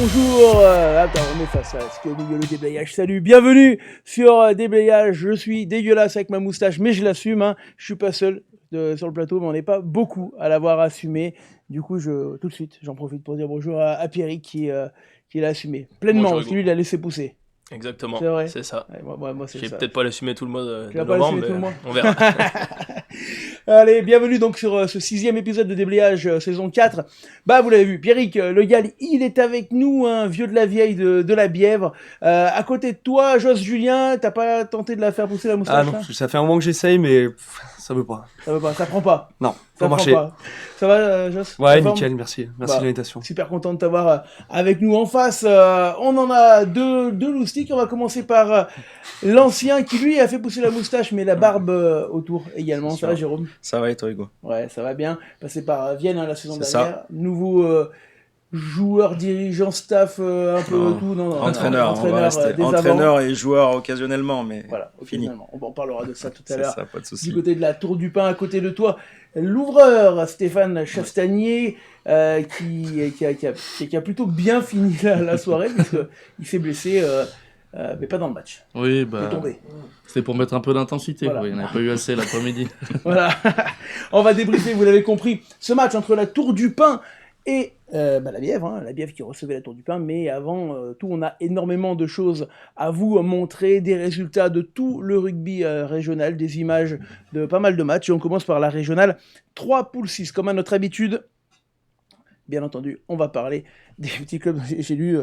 bonjour, attends, on efface ça, parce qu'il y a au milieu le déblayage. Salut, bienvenue sur Déblayage. Je suis dégueulasse avec ma moustache, mais je l'assume, hein. Je suis pas seul sur le plateau, mais on n'est pas beaucoup à l'avoir assumé. Du coup, tout de suite, j'en profite pour dire bonjour à Pierrick qui l'a assumé pleinement, parce que lui, il l'a laissé pousser. Exactement, c'est vrai. C'est ça. Ouais, moi, c'est J'ai ça. peut-être pas l'assumer tout le mois de Tu vas pas novembre, l'assumer tout le mais mois on verra. Allez, bienvenue donc sur ce 6e épisode de Déblayage saison 4. Bah, vous l'avez vu, Pierrick, le Gal, il est avec nous, un vieux de la vieille de la Bièvre. À côté de toi, Joss Julien, t'as pas tenté de la faire pousser la moustache? Ah non, ça fait un moment que j'essaye, mais ça veut pas. Ça veut pas, ça prend pas. Non, Ça faut prend marcher. pas. Ça va, Joss? Ouais, La forme? nickel, merci. Merci Bah, de l'invitation. Super content de t'avoir avec nous en face. On en a deux loustiques. On va commencer par l'ancien qui lui a fait pousser la moustache, mais la barbe autour également. Ça va, Jérôme? Ça va et toi, Hugo? Ouais, ça va bien. Passé par Vienne la saison C'est dernière. Nouveau joueur, dirigeant, staff, un peu Non. tout. Non, Entraîneur, on va rester des entraîneur et joueur occasionnellement, mais voilà, fini. finalement. On parlera de ça tout à C'est l'heure. ça, pas de Du souci. côté de la Tour du Pin, à côté de toi, l'ouvreur Stéphane Chastagnier, qui a plutôt bien fini la soirée, puisqu'il s'est blessé, mais pas dans le match. Oui, Il est bah, tombé. c'était pour mettre un peu d'intensité. Voilà. Il n'y en avait pas eu assez l'après-midi. Voilà. On va débriefer, vous l'avez compris, ce match entre la Tour du Pin et la Bièvre, hein, la Bièvre qui recevait la Tour du Pin. Mais avant tout, on a énormément de choses à vous montrer, des résultats de tout le rugby régional, des images de pas mal de matchs. Et on commence par la régionale 3 poules 6, comme à notre habitude. Bien entendu, on va parler des petits clubs. J'ai lu,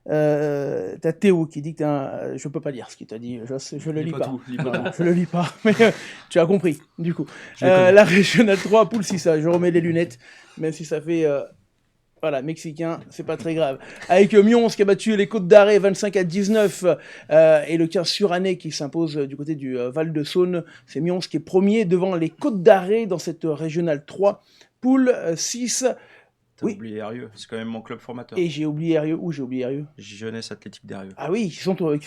t'as Théo qui dit que je peux pas lire ce qu'il t'a dit, je le lis pas. Non, je le lis pas, mais tu as compris, du coup. La régionale 3, poule 6, je remets les lunettes, même si ça fait... Voilà, mexicain, c'est pas très grave. Avec Mions qui a battu les Côtes d'Arrêt 25-19 et le 15 Suranais qui s'impose du côté du Val-de-Saône. C'est Mions qui est premier devant les Côtes d'Arrêt dans cette régionale 3, poule 6. T'as Oui. oublié Herrieux, c'est quand même mon club formateur. Et j'ai oublié Herrieux. Où j'ai oublié Herrieux? Jeunesse athlétique d'Herrieux. Ah oui, qui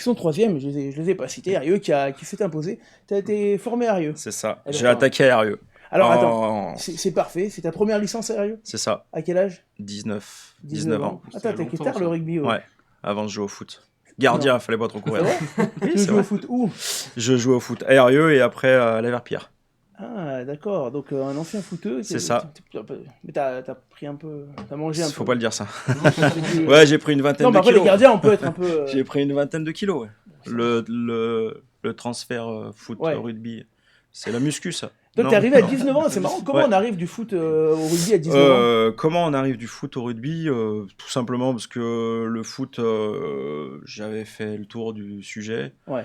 sont troisième, je les ai pas cités. Herrieux qui s'est imposé. T'as été formé à Herrieux. C'est ça, Alors, j'ai attaqué à Herrieux. Alors attends, c'est parfait, c'est ta première licence à Herrieux? C'est ça, À quel âge? 19 ans. Attends, t'as quitté tard le rugby, Ouais, avant de jouer au foot. Gardien, fallait pas trop courir. Tu c'est joues au vrai. foot où? Je jouais au foot à Herrieux et après à la Verpierre. Ah, d'accord, donc un ancien footeux. C'est ça. Mais t'as pris un peu, t'as mangé un peu. Faut pas le dire ça. Ouais, Ouais, j'ai pris une vingtaine non, mais de après kilos. les gardiens, on peut être un peu... J'ai pris une vingtaine de kilos, ouais. Le transfert foot Ouais. rugby, c'est la muscu, ça. Donc Non, t'es arrivé à non. 19 ans, c'est marrant, comment Ouais. on arrive du foot au rugby à 19 ans? Comment on arrive du foot au rugby? Tout simplement parce que le foot, j'avais fait le tour du sujet. Ouais.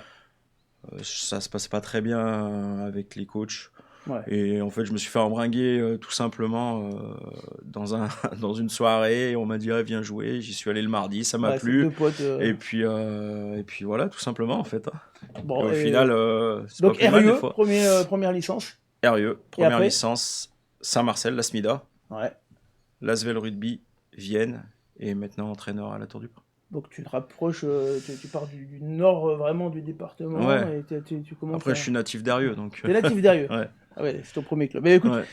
Ça se passait pas très bien avec les coachs. Ouais. Et en fait, je me suis fait embringuer tout simplement dans une soirée. On m'a dit ah, viens jouer. J'y suis allé le mardi, ça m'a Ouais, c'est plu. deux potes, Et puis voilà, tout simplement en fait. bon, Et au et- final, c'est donc pas plus mal des Herrieux, fois. première licence. Herrieux, première après licence, Saint-Marcel, la SMIDA, Ouais. l'Asvel Rugby, Vienne, et maintenant entraîneur à la Tour du Pin. Donc tu te rapproches, tu pars du nord vraiment du département. Ouais. Et tu commences Après, je suis natif d'Herrieux, donc... T'es natif d'Herrieux. Ouais. Ah ouais, c'est ton premier club. Mais écoute, Ouais.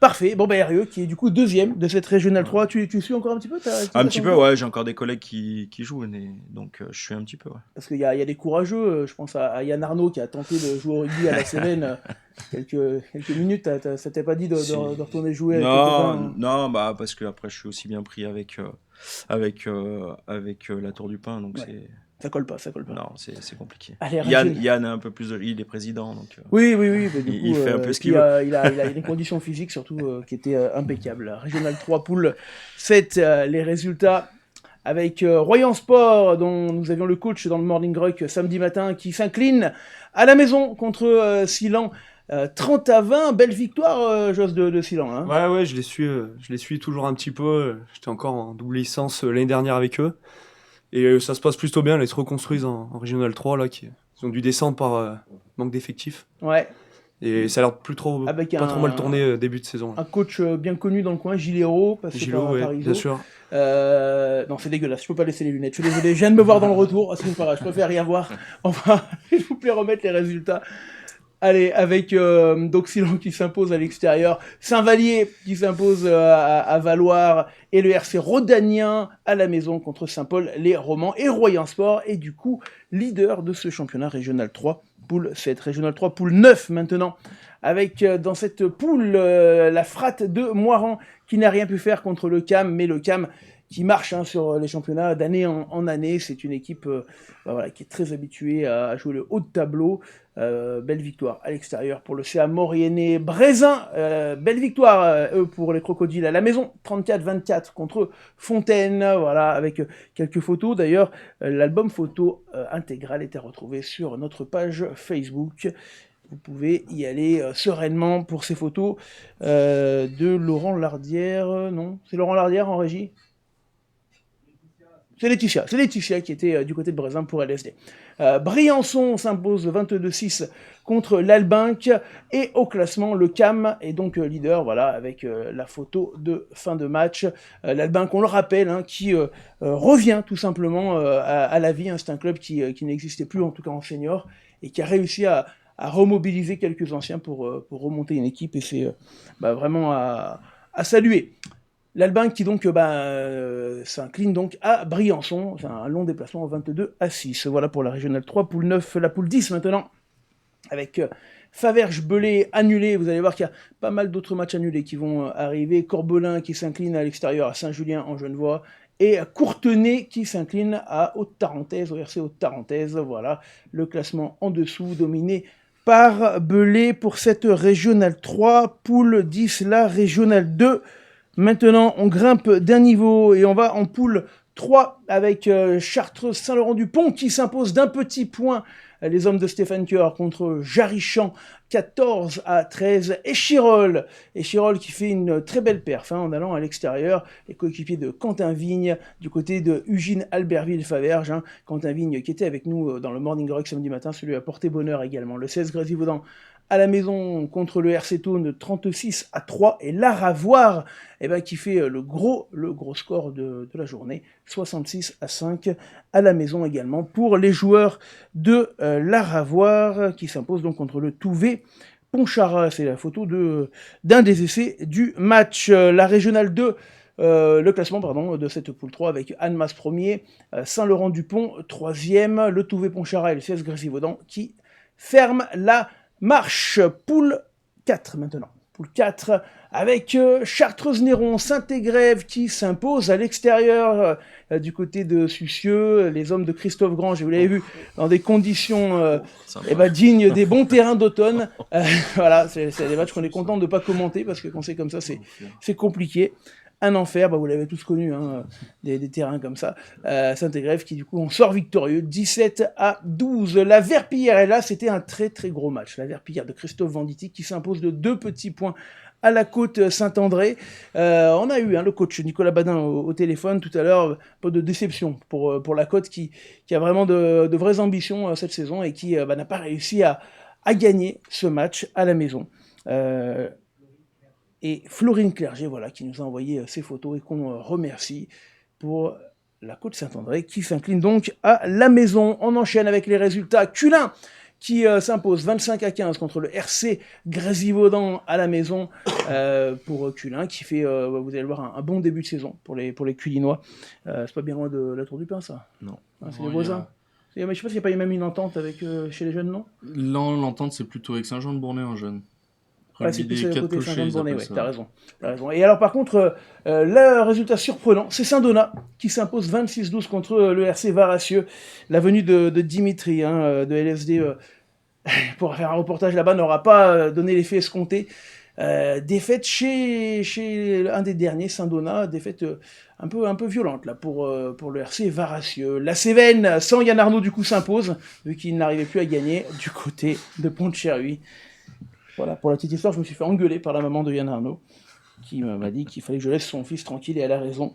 parfait. Bon, bah Herrieux, qui est du coup deuxième de cette régionale 3. Tu suis encore un petit peu? Un petit peu, ouais, j'ai encore des collègues qui jouent, donc je suis un petit peu, ouais. Parce qu'il y a des courageux. Je pense à Yann Arnaud qui a tenté de jouer au rugby à la Cévennes quelques minutes. Ça t'est pas dit de retourner jouer avec tes copains? Non, bah, parce que après je suis aussi bien pris avec la Tour du Pin, donc Ouais. Ça colle pas. non, c'est compliqué. Allez, Yann a un peu plus de... Il est président, donc... Oui. Mais du Il coup, fait un peu ce qu'il puis, veut. il a des conditions physiques surtout qui étaient impeccables. Régional 3 poule 7, les résultats avec Royan Sport, dont nous avions le coach dans le Morning Rock samedi matin, qui s'incline à la maison contre Silan. 30-20, belle victoire, Joss de Silan. Hein. Ouais, je les suis toujours un petit peu. J'étais encore en double licence l'année dernière avec eux. Et ça se passe plutôt bien, là, ils se reconstruisent en Régional 3, là, ils ont dû descendre par manque d'effectifs. Ouais. Et ça a l'air Avec pas trop mal tourné début de saison. Un coach bien connu dans le coin, Gilero, passé Gilo, par ouais, Iso. bien sûr. Non, c'est dégueulasse, je peux pas laisser les lunettes. Je suis désolé, je viens de me voir dans le retour. Ah, c'est pas grave, je préfère rien voir. On va, s'il vous plaît, remettre les résultats Allez, avec Docilon qui s'impose à l'extérieur, Saint-Vallier qui s'impose à Valloire, et le RC Rhodanien à la maison contre Saint-Paul, les Romans, et Royan Sport est du coup leader de ce championnat Régional 3, poule 7, Régional 3, poule 9 maintenant, avec dans cette poule la frate de Moiran qui n'a rien pu faire contre le CAM, mais le CAM qui marche sur les championnats d'année en année. C'est une équipe qui est très habituée à jouer le haut de tableau. Belle victoire à l'extérieur pour le CA Mauriennais Brézin. Belle victoire pour les Crocodiles à la maison, 34-24 contre Fontaine. Voilà, avec quelques photos. D'ailleurs, l'album photo intégral est à retrouver sur notre page Facebook. Vous pouvez y aller sereinement pour ces photos de Laurent Lardière. Non, c'est Laurent Lardière en régie. C'est Laetitia qui était du côté de Brézin pour LSD. Briançon s'impose 22-6 contre l'Albinque, et au classement, le CAM est donc leader, voilà, avec la photo de fin de match. L'Albinque, on le rappelle, qui revient tout simplement à la vie. C'est un club qui n'existait plus, en tout cas en senior, et qui a réussi à remobiliser quelques anciens pour remonter une équipe, et c'est vraiment à saluer. L'Albinque qui donc s'incline donc à Briançon, c'est un long déplacement 22-6. Voilà pour la Régionale 3, poule 9, la poule 10 maintenant, avec Faverges-Belay annulé. Vous allez voir qu'il y a pas mal d'autres matchs annulés qui vont arriver. Corbelin qui s'incline à l'extérieur à Saint-Julien en Genevois, et Courtenay qui s'incline à Haute-Tarentaise, au RC Haute-Tarentaise. Voilà, le classement en dessous, dominé par Belay pour cette Régionale 3, poule 10, la Régionale 2. Maintenant, on grimpe d'un niveau et on va en poule 3 avec Chartreuse Saint-Laurent-du-Pont qui s'impose d'un petit point, les hommes de Stéphane Coeur contre Jarichamps, 14-13, et Chirol qui fait une très belle perf en allant à l'extérieur, les coéquipiers de Quentin Vigne du côté de Ugine Albertville-Faverges, Quentin Vigne qui était avec nous dans le Morning Rock samedi matin, celui à porter bonheur également. Le 16 Grésivaudan à la maison contre le RC Thône 36-3, et l'Aravoire qui fait le gros score de la journée, 66-5 à la maison également pour les joueurs de l'Aravoire qui s'impose donc contre le Touvet Pontcharra. C'est la photo d'un des essais du match. La Régionale 2, le classement de cette poule 3 avec Annemasse premier, Saint-Laurent-du-Pont 3e, le Touvet Pontcharra et le CS Grésivaudan qui ferment la marche. Poule 4 maintenant. Poule 4 avec Chartreuse-Néron, Saint-Égrève qui s'impose à l'extérieur du côté de Sucieux, les hommes de Christophe Grange, vous l'avez vu, dans des conditions dignes des bons terrains d'automne. Voilà, c'est des matchs qu'on est content de ne pas commenter, parce que quand c'est comme ça, c'est compliqué. Un enfer, vous l'avez tous connu, des terrains comme ça. Saint-Égrève qui du coup en sort victorieux, 17-12. La Verpillière, et là c'était un très très gros match. La Verpillière de Christophe Venditti qui s'impose de 2 petits points à la Côte Saint-André. On a eu le coach Nicolas Badin au téléphone tout à l'heure, un peu de déception pour la Côte qui a vraiment de vraies ambitions cette saison, et qui n'a pas réussi à gagner ce match à la maison. Et Florine Clerget, qui nous a envoyé ces photos et qu'on remercie pour la Côte Saint-André qui s'incline donc à la maison. On enchaîne avec les résultats. Culin qui s'impose 25-15 contre le RC Grésivaudan à la maison pour Culin qui fait, vous allez le voir, un bon début de saison pour les Culinois. C'est pas bien loin de la Tour du Pin, ça? Non. C'est les voisins. Je sais pas s'il n'y a pas eu même une entente avec, chez les jeunes, non? L'entente, c'est plutôt avec Saint-Jean-de-Bournay en jeune. C'est plus le côté Saint-Jean-de-Bournay, t'as raison. Et alors par contre, le résultat surprenant, c'est Saint-Donat qui s'impose 26-12 contre le RC Varassieux. La venue de Dimitri, de LSD, pour faire un reportage là-bas, n'aura pas donné l'effet escompté. Défaite chez un des derniers, Saint-Donat, défaite un peu violente là pour le RC Varassieux. La Cévennes, sans Yann Arnaud, du coup s'impose, vu qu'il n'arrivait plus à gagner du côté de Pont-de-Cherruy. Voilà, pour la petite histoire, je me suis fait engueuler par la maman de Yann Arnaud, qui m'a dit qu'il fallait que je laisse son fils tranquille, et elle a raison.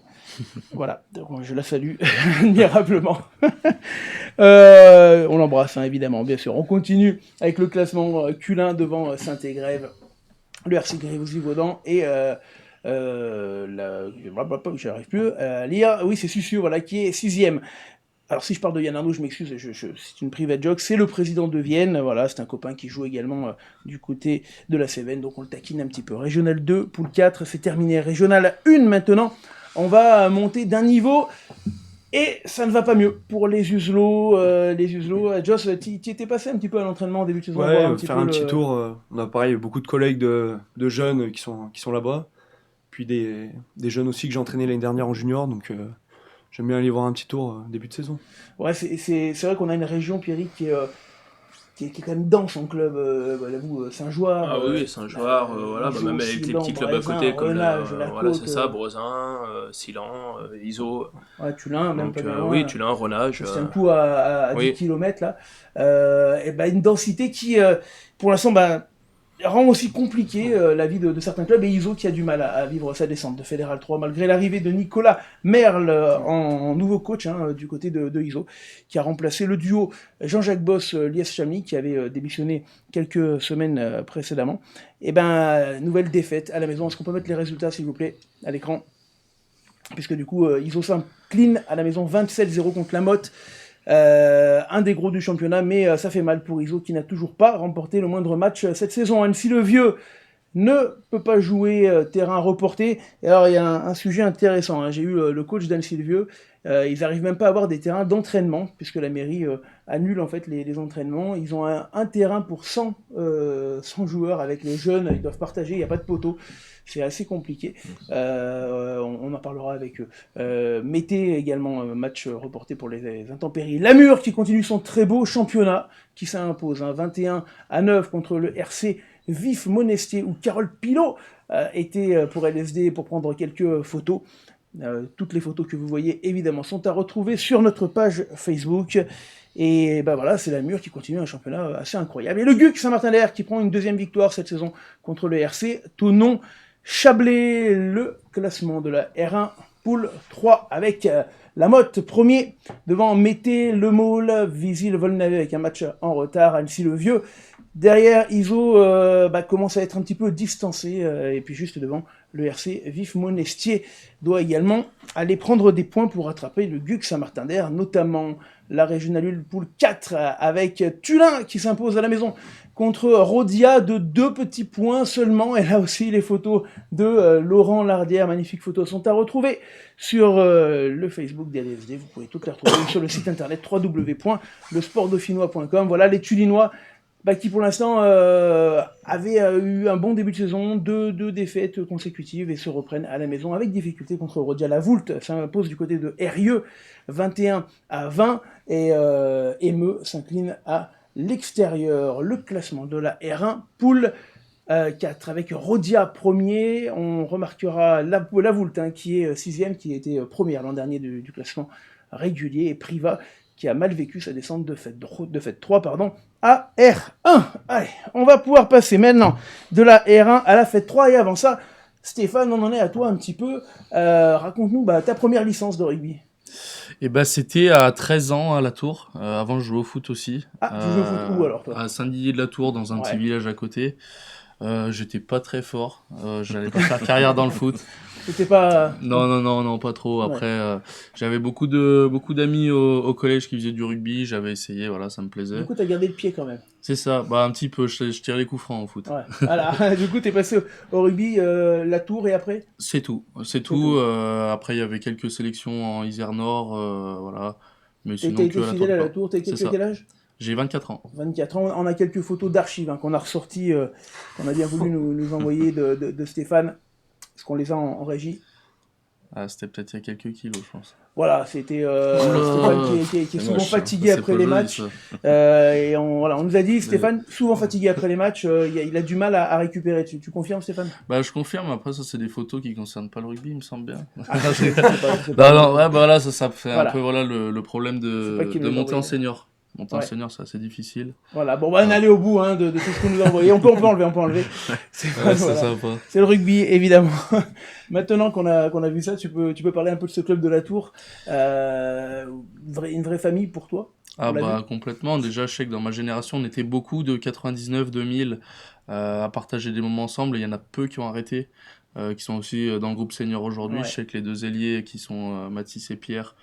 Voilà, donc je la salue admirablement. On l'embrasse, évidemment, bien sûr. On continue avec le classement. Culin devant Saint-Égrève, le RC Grésivaudan et j'arrive plus à lire. Oui, c'est Sucieux, qui est 6e. Alors si je parle de Yann Arnaud, je m'excuse, c'est une private joke, c'est le président de Vienne, voilà, c'est un copain qui joue également du côté de la Cévennes, donc on le taquine un petit peu. Régional 2, poule 4, c'est terminé. Régional 1 maintenant, on va monter d'un niveau, et ça ne va pas mieux pour les Uselots. Joss, tu étais passé un petit peu à l'entraînement au début de saison? Ouais, voir faire un petit tour. On a pareil, beaucoup de collègues de jeunes qui sont là-bas, puis des jeunes aussi que j'ai entraînés l'année dernière en junior, donc j'aime bien aller voir un petit tour début de saison. Ouais, c'est vrai qu'on a une région, Pierrick, qui est quand même dense en club. Saint-Jouard. Ah oui, Saint-Jouard, voilà, Iso, même avec les Silan, petits clubs à Brézin, côté, comme Renage, La voilà, Côte, c'est ça, Brezin, Silan, Iso. Ouais, Tulin, même Donc, pas bien loin. oui, Tulin, Renage. C'est un coup à 10 oui. km là. Et ben une densité qui, pour l'instant, rend aussi compliqué la vie de certains clubs, et Iso qui a du mal à vivre sa descente de Fédéral 3 malgré l'arrivée de Nicolas Merle en nouveau coach du côté de Iso, qui a remplacé le duo Jean-Jacques Boss Lies Chamny qui avait démissionné quelques semaines précédemment. Et nouvelle défaite à la maison. Est-ce qu'on peut mettre les résultats s'il vous plaît à l'écran, puisque du coup Iso s'incline à la maison 27-0 contre la Motte. Un des gros du championnat, mais ça fait mal pour Iso qui n'a toujours pas remporté le moindre match cette saison. Annecy le Vieux ne peut pas jouer terrain reporté. Et alors il y a un sujet intéressant, j'ai eu le coach d'Annecy le Vieux, ils n'arrivent même pas à avoir des terrains d'entraînement, puisque la mairie annule en fait les entraînements. Ils ont un terrain pour 100 joueurs avec les jeunes, ils doivent partager, il n'y a pas de poteau. C'est assez compliqué. On en parlera avec eux. Mété également, match reporté pour les intempéries. Lamur qui continue son très beau championnat, qui s'impose 21-9 contre le RC Vif Monestier, où Carole Pilot était pour LSD pour prendre quelques photos. Toutes les photos que vous voyez évidemment sont à retrouver sur notre page Facebook. Et voilà, c'est Lamur qui continue un championnat assez incroyable. Et le GUC Saint-Martin-d'Air qui prend une deuxième victoire cette saison contre le RC Thonon Chablais. Le classement de la R1 poule 3 avec la Motte premier devant Mété, Le Maule, Visil, Volnavé avec un match en retard, Annecy le Vieux. Derrière, Iso commence à être un petit peu distancé, et puis juste devant, le RC Vif Monestier doit également aller prendre des points pour rattraper le GUC Saint-Martin-d'Air, notamment la Régionale poule 4 avec Tulin qui s'impose à la maison contre Rodia de 2 petits points seulement. Et là aussi, les photos de Laurent Lardière, magnifiques photos, sont à retrouver sur le Facebook des LSD. Vous pouvez toutes les retrouver sur le site internet www.lesportdauphinois.com. Voilà les Tulinois qui pour l'instant avaient eu un bon début de saison, deux défaites consécutives et se reprennent à la maison avec difficulté contre Rodia. La Voulte s'impose du côté de Eyrieux 21-20 et Emeux s'incline à l'extérieur. Le classement de la R1 poule 4 avec Rodia premier. On remarquera la Voulte qui est 6ème, qui était première l'an dernier du classement régulier, et Priva qui a mal vécu sa descente de fête 3 à R1. Allez, on va pouvoir passer maintenant de la R1 à la fête 3, et avant ça, Stéphane, on en est à toi un petit peu. Raconte-nous ta première licence de rugby. Et c'était à 13 ans à la Tour. Avant, je jouais au foot aussi. Ah, tu joues au foot où alors toi? À Saint-Didier-de-la-Tour, dans un petit village à côté. J'étais pas très fort. J'allais pas faire carrière dans le foot. C'était pas... Non, pas trop. Après, j'avais beaucoup d'amis au collège qui faisaient du rugby. J'avais essayé, voilà, ça me plaisait. Du coup, t'as gardé le pied quand même. C'est ça, un petit peu. Je tire les coups francs au foot. Ouais. Voilà. Du coup, t'es passé au rugby, la Tour, et après? C'est tout. Après, il y avait quelques sélections en Isère Nord, voilà. Mais sinon, T'as été fidèle à la Tour. T'as quel âge? J'ai 24 ans. 24 ans. On a quelques photos d'archives qu'on a ressorties, qu'on a bien voulu nous envoyer de Stéphane. Est-ce qu'on les a en régie? C'était peut-être il y a quelques kilos, je pense. Voilà, c'était Stéphane qui est souvent fatigué après les matchs. Et on nous a dit, Stéphane, souvent fatigué après les matchs, il a du mal à récupérer. Tu confirmes, Stéphane? Je confirme. Après, ça, c'est des photos qui concernent pas le rugby, il me semble bien. Voilà, ça fait un peu le problème de monter en senior. Monter en senior, c'est assez difficile. Voilà, on va aller au bout de tout ce qu'on nous a envoyé. On peut enlever. C'est sympa. C'est le rugby, évidemment. Maintenant qu'on a vu ça, tu peux parler un peu de ce club de la Tour. Une vraie famille pour toi? Complètement. Déjà, je sais que dans ma génération, on était beaucoup de 99-2000 à partager des moments ensemble, et il y en a peu qui ont arrêté. qui sont aussi dans le groupe senior aujourd'hui. Ouais. Je sais que les 2 ailiers qui sont Mathis et Pierre,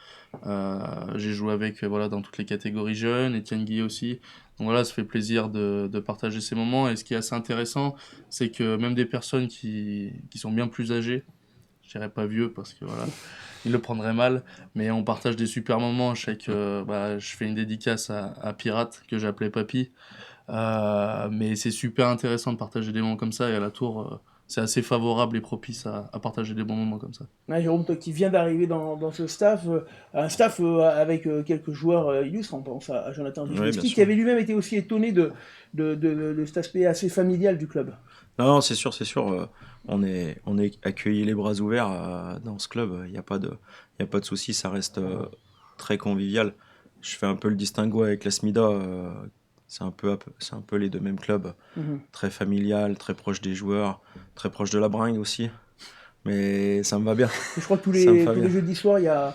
j'ai joué avec voilà, dans toutes les catégories jeunes, Etienne Guy aussi. Donc voilà, ça fait plaisir de partager ces moments. Et ce qui est assez intéressant, c'est que même des personnes qui sont bien plus âgées, je dirais pas vieux parce que voilà, ils le prendraient mal, mais on partage des super moments. Je sais que je fais une dédicace à Pirate, que j'appelais Papy. Mais c'est super intéressant de partager des moments comme ça, et à la tour, c'est assez favorable et propice à partager des bons moments comme ça. Ouais, Jérôme, toi qui viens d'arriver dans ce staff, un staff avec quelques joueurs illustres, on pense à Jonathan Oui, Wisniewski, bien qui sûr. avait lui-même été aussi étonné de cet aspect assez familial du club. Non, c'est sûr, c'est sûr. On est accueillis les bras ouverts dans ce club. Il n'y a pas de souci, ça reste très convivial. Je fais un peu le distinguo avec la SMIDA. C'est un peu les 2 mêmes clubs. Mhm. Très familial, très proche des joueurs, très proche de la bringue aussi. Mais ça me va bien. Je crois que tous Ça me les, va tous bien. les jeudis soirs,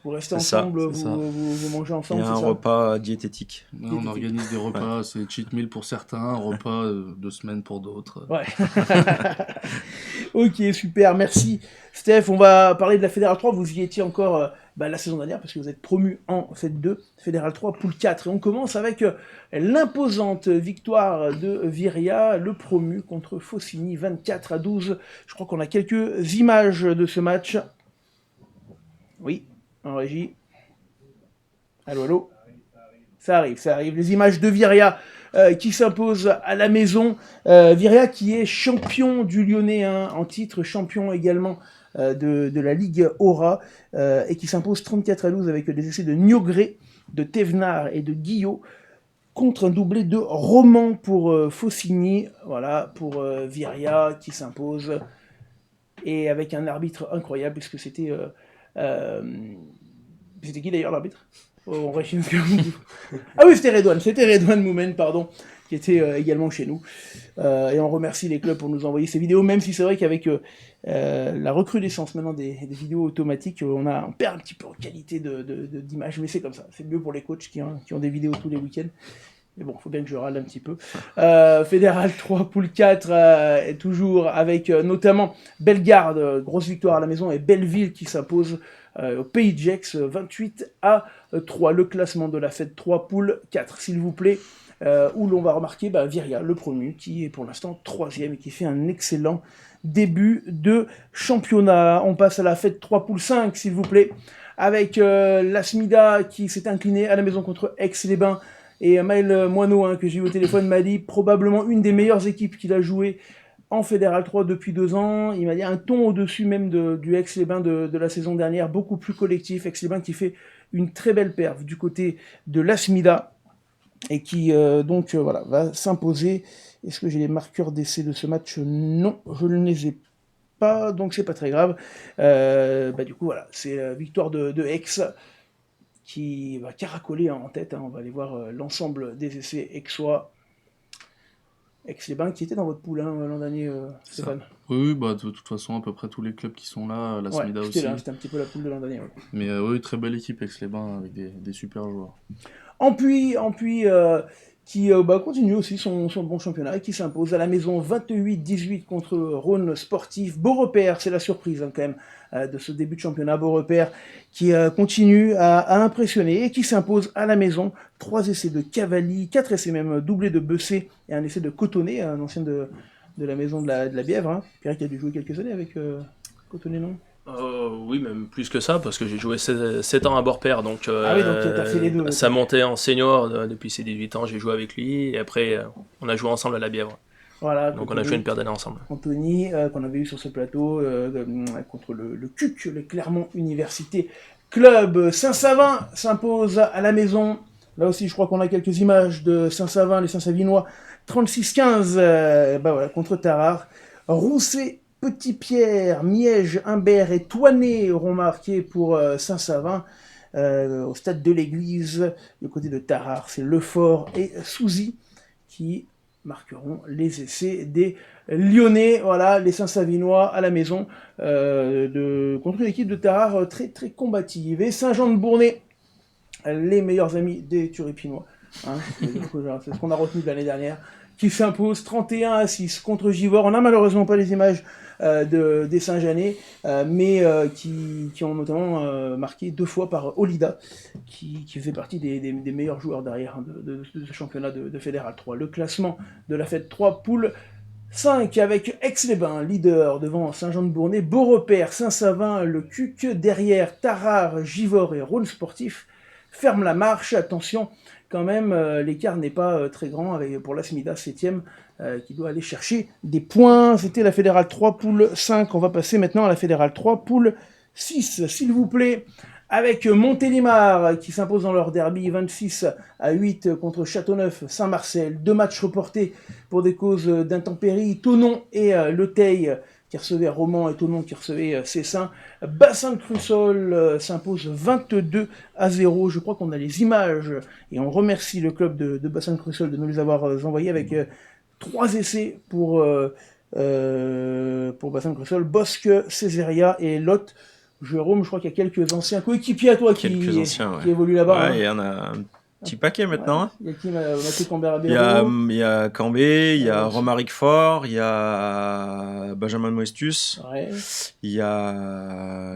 vous restez C'est ça, ensemble, c'est ça. vous mangez Il ensemble, y a c'est un ça repas diététique. Ouais, on organise des repas, c'est cheat meal pour certains, un repas de semaine pour d'autres. Ouais. Ok, super, merci. Steph, on va parler de la Fédérale 3. Vous y étiez encore la saison dernière parce que vous êtes promu en Fédéral 2, Fédéral 3, Poule 4. Et on commence avec l'imposante victoire de Viria, le promu contre Faucigny, 24-12. Je crois qu'on a quelques images de ce match. Oui, en régie. Allô, allô. Ça arrive. Les images de Viria qui s'impose à la maison. Viria qui est champion du Lyonnais en titre, champion également de la Ligue Aura, et qui s'impose 34-12 avec des essais de Niogré, de Thévenard et de Guillot, contre un doublé de Roman pour Faucigny. Voilà, pour Viria qui s'impose. Et avec un arbitre incroyable, puisque c'était... c'était qui d'ailleurs l'arbitre? On réfléchit. Ah oui, c'était Redouane Moumen, pardon, qui était également chez nous. Et on remercie les clubs pour nous envoyer ces vidéos, même si c'est vrai qu'avec la recrudescence maintenant des vidéos automatiques, on perd un petit peu en qualité d'image, mais c'est comme ça. C'est mieux pour les coachs qui ont des vidéos tous les week-ends. Mais bon, il faut bien que je râle un petit peu. Fédéral 3, Poule 4, toujours avec notamment Bellegarde, grosse victoire à la maison, et Belleville qui s'impose au Pays de Gex, 28-3. Le classement de la Fed 3, Poule 4, s'il vous plaît, où l'on va remarquer Viria, le promu, qui est pour l'instant 3e et qui fait un excellent début de championnat. On passe à la Fed 3, Poule 5, s'il vous plaît, avec la SMIDA qui s'est inclinée à la maison contre Aix-les-Bains. Et Maël Moineau, que j'ai eu au téléphone, m'a dit probablement une des meilleures équipes qu'il a joué en Fédéral 3 depuis 2 ans. Il m'a dit un ton au-dessus même du Aix-les-Bains de la saison dernière, beaucoup plus collectif. Aix-les-Bains qui fait une très belle perf du côté de l'Asmida et qui va s'imposer. Est-ce que j'ai les marqueurs d'essai de ce match? Non, je ne les ai pas, donc c'est pas très grave. Du coup, voilà, c'est victoire de Aix qui va caracoler en tête. On va aller voir l'ensemble des essais aixois. Aix-les-Bains qui était dans votre poule l'an dernier, Stéphane. Oui, de toute façon, à peu près tous les clubs qui sont là, la SMIDA aussi. C'était un petit peu la poule de l'an dernier. Ouais. Mais oui, très belle équipe Aix-les-Bains avec des super joueurs. Ampuis qui continue aussi son bon championnat et qui s'impose à la maison 28-18 contre Rhône Sportif. Beau repère, c'est la surprise quand même de ce début de championnat. Beau repère qui continue à impressionner et qui s'impose à la maison. 3 essais de Cavalli, 4 essais même doublés de Bessé et un essai de Cotonnet, un ancien de la maison de la Bièvre. Pierre qui a dû jouer quelques années avec Cotonnet, non? Oui, même plus que ça, parce que j'ai joué 7 ans à Bord-Père, donc, donc t'as fait les deux. ça montait en senior depuis ses 18 ans, j'ai joué avec lui, et après on a joué ensemble à la Bièvre. Voilà, donc on a joué une paire d'années ensemble. Anthony, qu'on avait eu sur ce plateau, contre le CUC, le Clermont Université Club. Saint-Savin s'impose à la maison. Là aussi, je crois qu'on a quelques images de Saint-Savin, les Saint-Savinois, 36-15 contre Tarare. Rousset, Petit-Pierre, Miège, Humbert et Toinet auront marqué pour Saint-Savin. Au stade de l'église, du côté de Tarare, c'est Lefort et Souzy qui marqueront les essais des Lyonnais. Voilà, les Saint-Savinois à la maison contre une équipe de Tarare très très combative. Et Saint-Jean-de-Bournay, les meilleurs amis des Turipinois. C'est ce qu'on a retenu de l'année dernière, qui s'impose 31-6 contre Givors. On n'a malheureusement pas les images des Saint-Jeanais, mais qui ont notamment marqué 2 fois par Olida, qui faisait partie des meilleurs joueurs derrière de ce championnat de Fédéral 3. Le classement de la Fed 3, poule 5 avec Aix-les-Bains, leader devant Saint-Jean-de-Bournay, Beaurepaire, Saint-Savin, le Cuc, derrière Tarare, Givors et Rhône Sportif ferme la marche. Attention, quand même, l'écart n'est pas très grand avec, pour la Smida 7ème qui doit aller chercher des points. C'était la Fédérale 3, poule 5. On va passer maintenant à la Fédérale 3, poule 6, s'il vous plaît. Avec Montélimar qui s'impose dans leur derby 26-8 contre Châteauneuf, Saint-Marcel. 2 matchs reportés pour des causes d'intempéries. Thonon et Le Teil qui recevaient Romans et Thonon qui recevaient Cessin. Bassin de Crussol s'impose 22-0. Je crois qu'on a les images et on remercie le club de Bassin de Crussol de nous les avoir envoyés avec 3 essais pour Bassin de Crussol. Bosque, Césaria et Lot. Jérôme, je crois qu'il y a quelques anciens coéquipiers à toi qui évoluent là-bas. Ouais, il y en a un petit paquet maintenant. Ouais. Il y a qui, Mathieu Cambert-Béraud? Il y a Cambé, il y a Romaric Fort, il y a Benjamin Moestus, il y a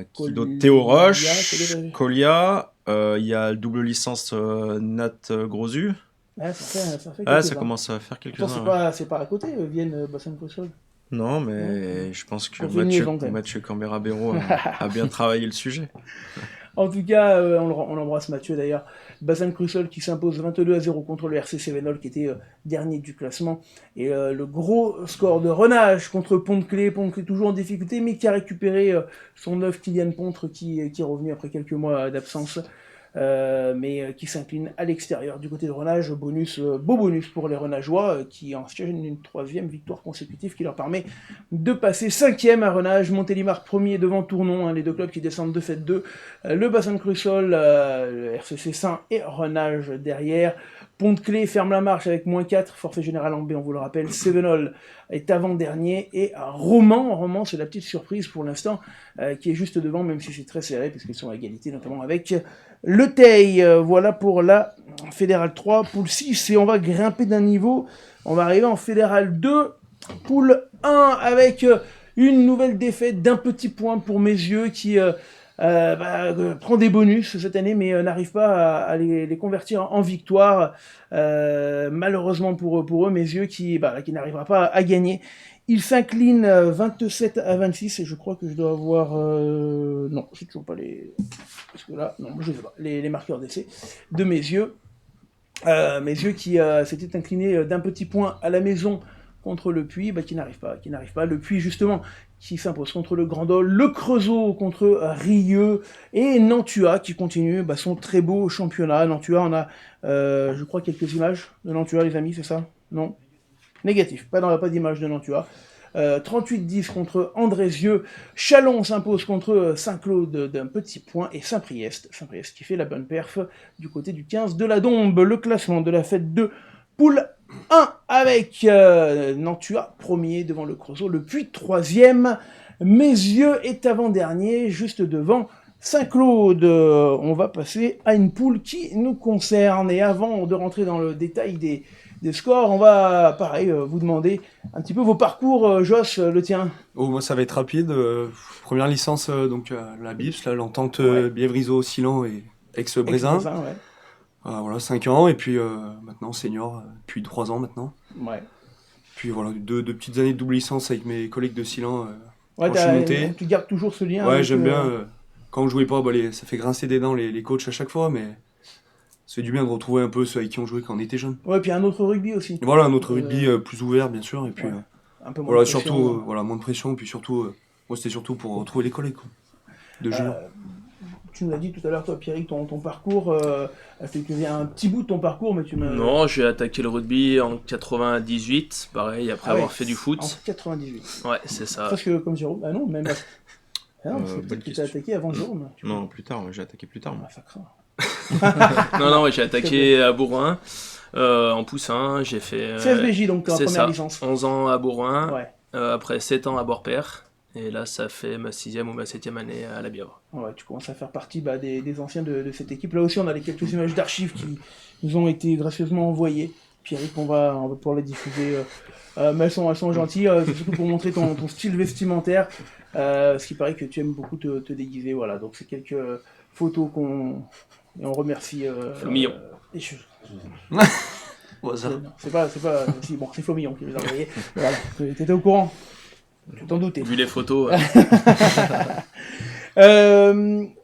Théo Roche, Colia, il y a le double licence Nat Grosu. Ouais, ça fait ça commence à faire quelques-uns. C'est pas à côté, Vienne, Bassin de Crussol. Non, mais je pense que Mathieu Cambera-Béraud a bien travaillé le sujet. En tout cas, on embrasse Mathieu d'ailleurs. Bassin de Crussol qui s'impose 22-0 contre le RC Cévenol qui était dernier du classement. Et le gros score de Renage contre Pont-de-Clé. Pont-de-Clé toujours en difficulté, mais qui a récupéré son neuf Kylian Pontre qui est revenu après quelques mois d'absence. Mais qui s'incline à l'extérieur du côté de Renage. Beau bonus pour les Renageois qui enchaînent une 3e victoire consécutive qui leur permet de passer 5e à Renage. Montélimar premier devant Tournon, les 2 clubs qui descendent de Fête 2. Le Bassin de Crussol, le RCC Saint et Renage derrière. Pont-de-Clé ferme la marche avec -4, forfait général en B, on vous le rappelle. Cévenol est avant-dernier et Romans, c'est la petite surprise pour l'instant, qui est juste devant, même si c'est très serré, puisqu'ils sont à égalité, notamment avec Le Teil. Voilà pour la Fédérale 3, poule 6, et on va grimper d'un niveau. On va arriver en Fédérale 2, poule 1, avec une nouvelle défaite d'un petit point pour mes yeux, qui prend des bonus cette année, mais n'arrive pas à les convertir en victoire. Malheureusement pour eux, mes yeux, qui n'arrivera pas à gagner. Il s'incline 27-26, et je crois que je dois avoir... Non, j'ai toujours pas les... Parce que là, non, je sais pas. Les marqueurs d'essai de mes yeux. Mes yeux qui s'étaient inclinés d'un petit point à la maison contre le Puy, qui n'arrive pas. Le Puy, justement, qui s'impose contre le Grandol, le Creusot contre Rieux, et Nantua qui continue son très beau championnat. Nantua, on a, je crois, quelques images de Nantua, les amis, c'est ça? Non? Négatif, pas d'image de Nantua. 38-10 contre Andrézieux. Chalon s'impose contre Saint-Claude d'un petit point, et Saint-Priest qui fait la bonne perf du côté du 15 de la Dombe. Le classement de la Fête 2, poule 1 avec Nantua premier devant le Creusot, le Puy 3e. Mézieux est avant-dernier, juste devant Saint-Claude. On va passer à une poule qui nous concerne, et avant de rentrer dans le détail des scores, on va, pareil, vous demander un petit peu vos parcours. Joss, le tien. Moi, ça va être rapide. Première licence, donc la BIPS, l'entente Bièvre-Iso-Silan et Aix-Brézin. Voilà, 5 ans, et puis maintenant senior, depuis 3 ans maintenant. Ouais. Puis voilà, deux petites années de double licence avec mes collègues de Silan. Tu gardes toujours ce lien? Ouais, j'aime bien. Quand on jouait pas, ça fait grincer des dents les coachs à chaque fois, mais ça fait du bien de retrouver un peu ceux avec qui on jouait quand on était jeune. Ouais, puis un autre rugby aussi. Voilà, un autre rugby plus ouvert, bien sûr, et puis un peu moins de pression, surtout moins de pression, puis surtout, moi c'était surtout pour retrouver les collègues de junior. Tu nous as dit tout à l'heure, toi, Pierrick, ton parcours, tu viens un petit bout de ton parcours, mais tu m'as... Non, j'ai attaqué le rugby en 98, pareil, après avoir fait du foot. En 98. Ouais, c'est ça. Presque comme Jérôme. Ah non, même pas. Ah non, c'est peut-être que tu as attaqué avant Jérôme. Non, plus tard, j'ai attaqué plus tard. Ça craint. non, j'ai attaqué à Bourgoin, en poussin, j'ai fait... 16 BJ, donc, en première licence. 11 ans à Bourgoin, ouais. Après 7 ans à Beaurepaire. Et là, ça fait ma 6e ou ma 7e année à la Bièvre. Ouais, tu commences à faire partie des anciens de cette équipe. Là aussi, on a quelques images d'archives qui nous ont été gracieusement envoyées. Pierrick, on va pouvoir les diffuser. Mais elles sont gentilles, c'est surtout pour montrer ton style vestimentaire. Ce qui paraît que tu aimes beaucoup te déguiser. Voilà, donc c'est quelques photos et on remercie. Flaumillon. Au hasard. Non, c'est pas. Si, bon, c'est Flaumillon qui les a envoyés. Voilà, t'étais au courant. Tu t'en doutais. Vu les photos.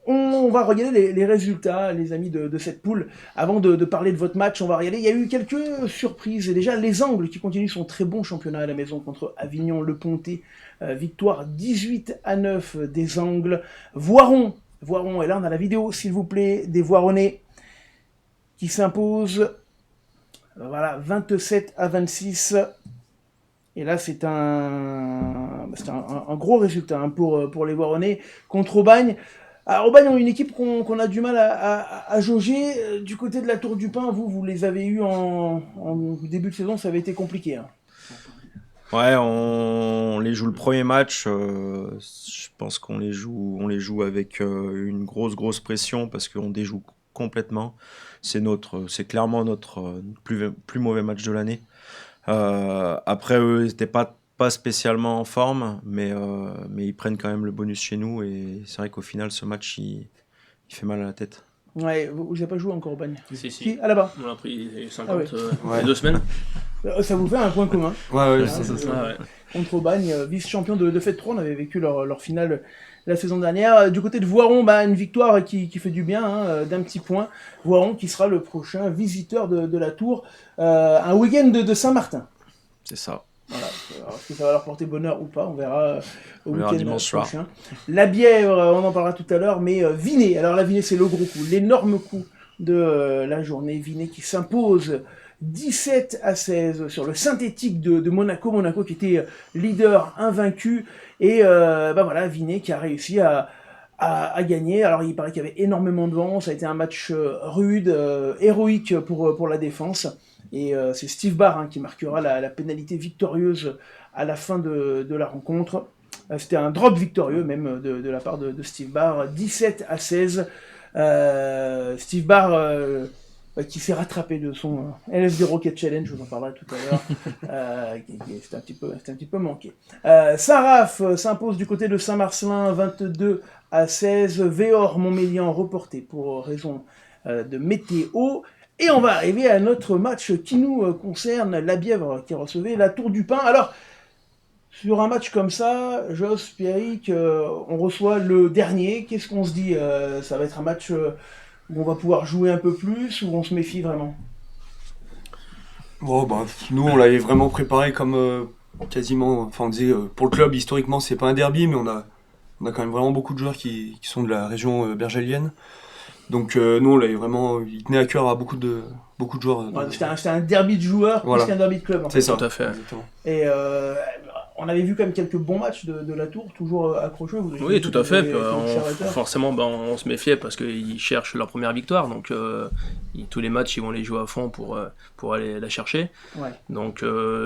On va regarder les résultats, les amis, de cette poule. Avant de parler de votre match, on va regarder. Il y a eu quelques surprises. Et déjà, les Angles qui continuent son très bon championnat à la maison contre Avignon-Le Pontet. Victoire 18-9 des Angles. Voiron, et là on a la vidéo, s'il vous plaît, des Voironnais qui s'imposent. Voilà, 27-26. Et là, c'est un gros résultat pour les Voironnais contre Aubagne. Alors, Aubagne ont une équipe qu'on a du mal à jauger. Du côté de la Tour du Pin, vous les avez eu en début de saison, ça avait été compliqué. Hein. Ouais, on les joue le premier match. Je pense qu'on les joue avec une grosse pression parce qu'on déjoue complètement. C'est clairement notre plus mauvais match de l'année. Après, eux, ils n'étaient pas spécialement en forme, mais ils prennent quand même le bonus chez nous. Et c'est vrai qu'au final, ce match, il fait mal à la tête. Ouais, vous n'avez pas joué encore au Bagne. Si. Qui à là-bas. On a pris 50 Ah il y a 2 semaines. Ça vous fait un point commun. Ouais, c'est ça. Ouais. Contre Aubagne, vice-champion de Fête 3, on avait vécu leur finale la saison dernière. Du côté de Voiron, une victoire qui fait du bien, d'un petit point. Voiron qui sera le prochain visiteur de la Tour. Un week-end de Saint-Martin. C'est ça. Voilà. Alors, est-ce que ça va leur porter bonheur ou pas? On verra au week-end dimanche prochain. soir. La Bièvre, on en parlera tout à l'heure, mais Vinay. Alors la Vinay, c'est le gros coup, l'énorme coup de la journée. Vinay qui s'impose 17-16 sur le synthétique de Monaco. Monaco qui était leader invaincu. Et voilà, Vinay qui a réussi à gagner. Alors il paraît qu'il y avait énormément de vent. Ça a été un match rude, héroïque pour la défense. Et c'est Steve Barr qui marquera la pénalité victorieuse à la fin de la rencontre. C'était un drop victorieux même de la part de Steve Barr. 17-16. Steve Barr qui s'est rattrapé de son LSD Rocket Challenge, je vous en parlerai tout à l'heure. C'était un petit peu manqué. Saint-Raph s'impose du côté de Saint-Marcelin 22-16. Véor Montmélian reporté pour raison de météo. Et on va arriver à notre match qui nous concerne, la Bièvre qui recevait la Tour du Pin. Alors, sur un match comme ça, Joss, Pierrick, on reçoit le dernier. Qu'est-ce qu'on se dit? Ça va être un match où on va pouvoir jouer un peu plus, où on se méfie vraiment? Bon, nous, on l'avait vraiment préparé comme quasiment... Enfin, on disait, pour le club, historiquement, c'est pas un derby, mais on a quand même vraiment beaucoup de joueurs qui sont de la région bergelienne. Donc nous on l'avait vraiment, il tenait à cœur à beaucoup de joueurs. C'était un derby de joueurs plus qu'un derby de club. C'est ça. Tout à fait. Exactement. Et on avait vu quand même quelques bons matchs de la Tour, toujours accrocheux. Oui, tout à fait. Forcément, on se méfiait parce qu'ils cherchent leur première victoire. Donc tous les matchs, ils vont les jouer à fond pour aller la chercher. Ouais. Donc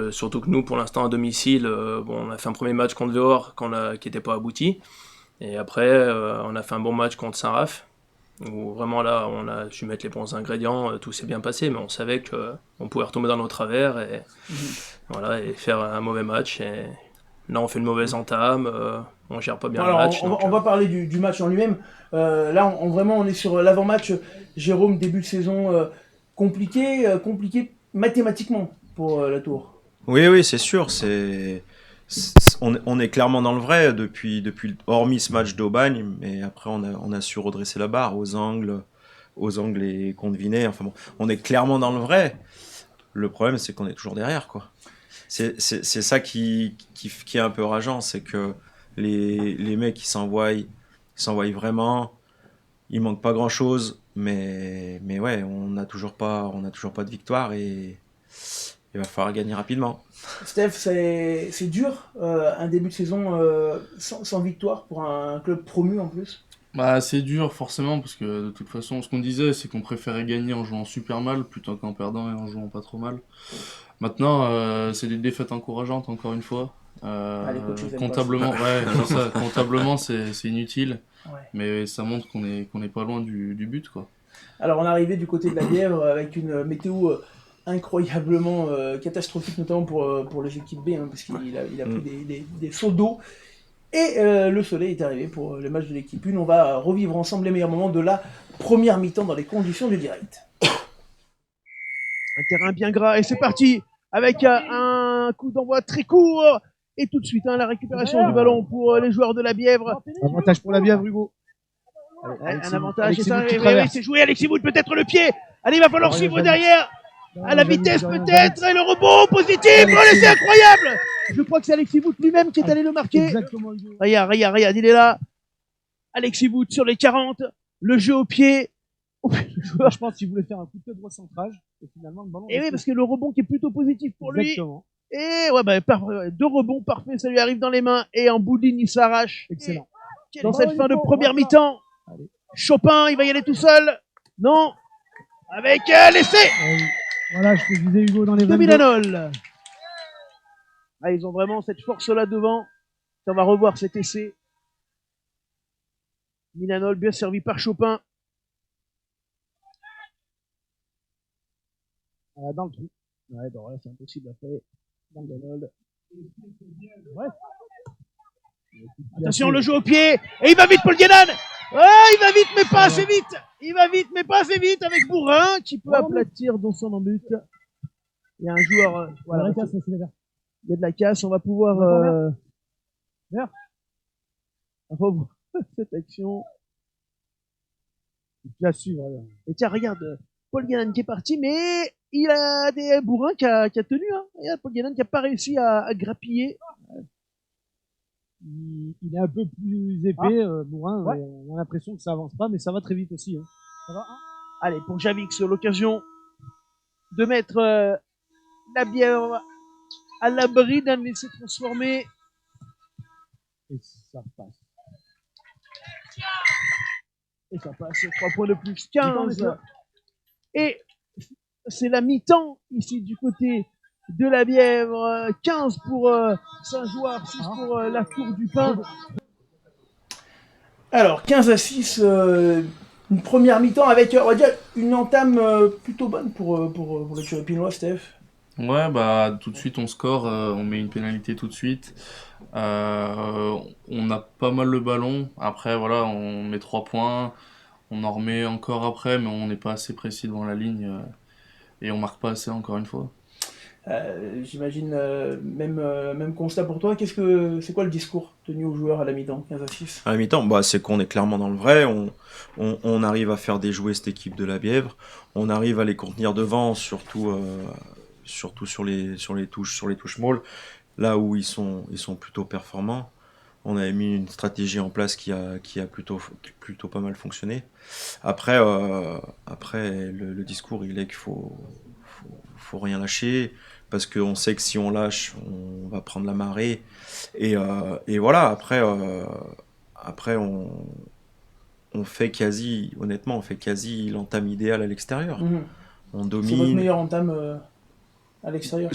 surtout que nous, pour l'instant, à domicile, on a fait un premier match contre Véor qui n'était pas abouti. Et après, on a fait un bon match contre Saint-Raph. Où vraiment là, on a su mettre les bons ingrédients, tout s'est bien passé, mais on savait qu'on pouvait retomber dans nos travers et, et faire un mauvais match. Et là, on fait une mauvaise entame, on gère pas bien le match. On va parler du match en lui-même. Là, on est sur l'avant-match. Jérôme, début de saison compliqué mathématiquement pour la Tour. Oui, c'est sûr. On est clairement dans le vrai depuis hormis ce match d'Aubagne, mais après on a su redresser la barre aux angles et contre Vinay. Enfin bon, on est clairement dans le vrai. Le problème, c'est qu'on est toujours derrière, quoi. C'est ça qui est un peu rageant, c'est que les mecs qui s'envoient vraiment. Il manque pas grand chose, mais ouais, on n'a toujours pas de victoire et il va falloir gagner rapidement. Steph, c'est dur, un début de saison sans victoire pour un club promu en plus? C'est dur forcément, parce que de toute façon, ce qu'on disait, c'est qu'on préférait gagner en jouant super mal plutôt qu'en perdant et en jouant pas trop mal. Maintenant, c'est des défaites encourageantes, encore une fois. Comptablement, c'est ça. Comptablement, c'est inutile, mais ça montre qu'on est pas loin du but, quoi. Alors, on est arrivé du côté de la Bièvre avec une météo incroyablement catastrophique, notamment pour les équipes B, hein, parce qu'il a pris des seaux d'eau. Et le soleil est arrivé pour le match de l'équipe 1. On va revivre ensemble les meilleurs moments de la première mi-temps dans les conditions du direct. Un terrain bien gras et c'est parti avec un coup d'envoi très court. Et tout de suite, la récupération du ballon pour les joueurs de la Bièvre. Avantage pour la Bièvre, Hugo. Allez, un avantage, et ça, c'est joué. Alexis Wood, peut-être le pied. Allez, il va falloir suivre derrière. À la vitesse peut-être. Et le rebond positif. Oh, c'est incroyable. Je crois que c'est Alexis Wood lui-même qui est allé le marquer. Exactement. Regarde, il est là. Alexis Wood sur les 40. Le jeu au pied. Je pense qu'il voulait faire un coup de tête de recentrage. Et finalement, le ballon. Et oui, parce que le rebond qui est plutôt positif pour lui. Exactement. Et ouais, deux rebonds parfaits, ça lui arrive dans les mains. Et en bout de ligne, il s'arrache. Excellent. Dans cette fin de première mi-temps, Chopin, il va y aller tout seul. Non. Avec l'essai Voilà, je te disais, Hugo, dans les de Milanol. Ils ont vraiment cette force-là devant. On va revoir cet essai. Milanol, bien servi par Chopin. Dans le trou. Ouais, bon, là, c'est impossible après. Milanol. Ouais. Attention, le jeu au pied. Et il va vite, Paul Guénan. Il va vite, mais pas assez vite. Il va vite, mais pas assez vite avec Bourrin qui peut aplatir dans son embut. Il y a un joueur. Voilà. Il y a de la casse. On va pouvoir revoir cette action. Bien sûr. Et tiens, regarde, Paul Guénan qui est parti, mais il a des Bourrin qui a tenu. Hein. Regarde, Paul Guénan qui n'a pas réussi à grappiller. Il est un peu plus épais, Bourrin. Ouais. On a l'impression que ça avance pas, mais ça va très vite aussi. Hein. Ça va, hein. Allez, pour Javix, l'occasion de mettre la Bièvre à l'abri d'un essai transformé. Et ça passe. Et ça passe, 3 points de plus, 15. Et c'est la mi-temps ici du côté de la Bièvre. 15 pour Saint-Jouard, 6 pour la Tour du Pin. Alors, 15-6, une première mi-temps avec, on va dire, une entame plutôt bonne pour le Turipinois, Steph. Ouais, bah tout de suite on score, on met une pénalité tout de suite. On a pas mal le ballon. Après, voilà, on met 3 points. On en remet encore après, mais on n'est pas assez précis devant la ligne. Et on marque pas assez encore une fois. J'imagine même constat pour toi. C'est quoi le discours tenu aux joueurs à la mi-temps, 15-6? À la mi-temps, c'est qu'on est clairement dans le vrai. On arrive à faire déjouer cette équipe de la Bièvre. On arrive à les contenir devant, surtout sur les touches molles, là où ils sont plutôt performants. On avait mis une stratégie en place qui a plutôt pas mal fonctionné. Après, le discours, il est qu'il faut rien lâcher, parce qu'on sait que si on lâche, on va prendre la marée. Et voilà, après on fait quasi l'entame idéale à l'extérieur. On domine. C'est votre meilleure entame à l'extérieur?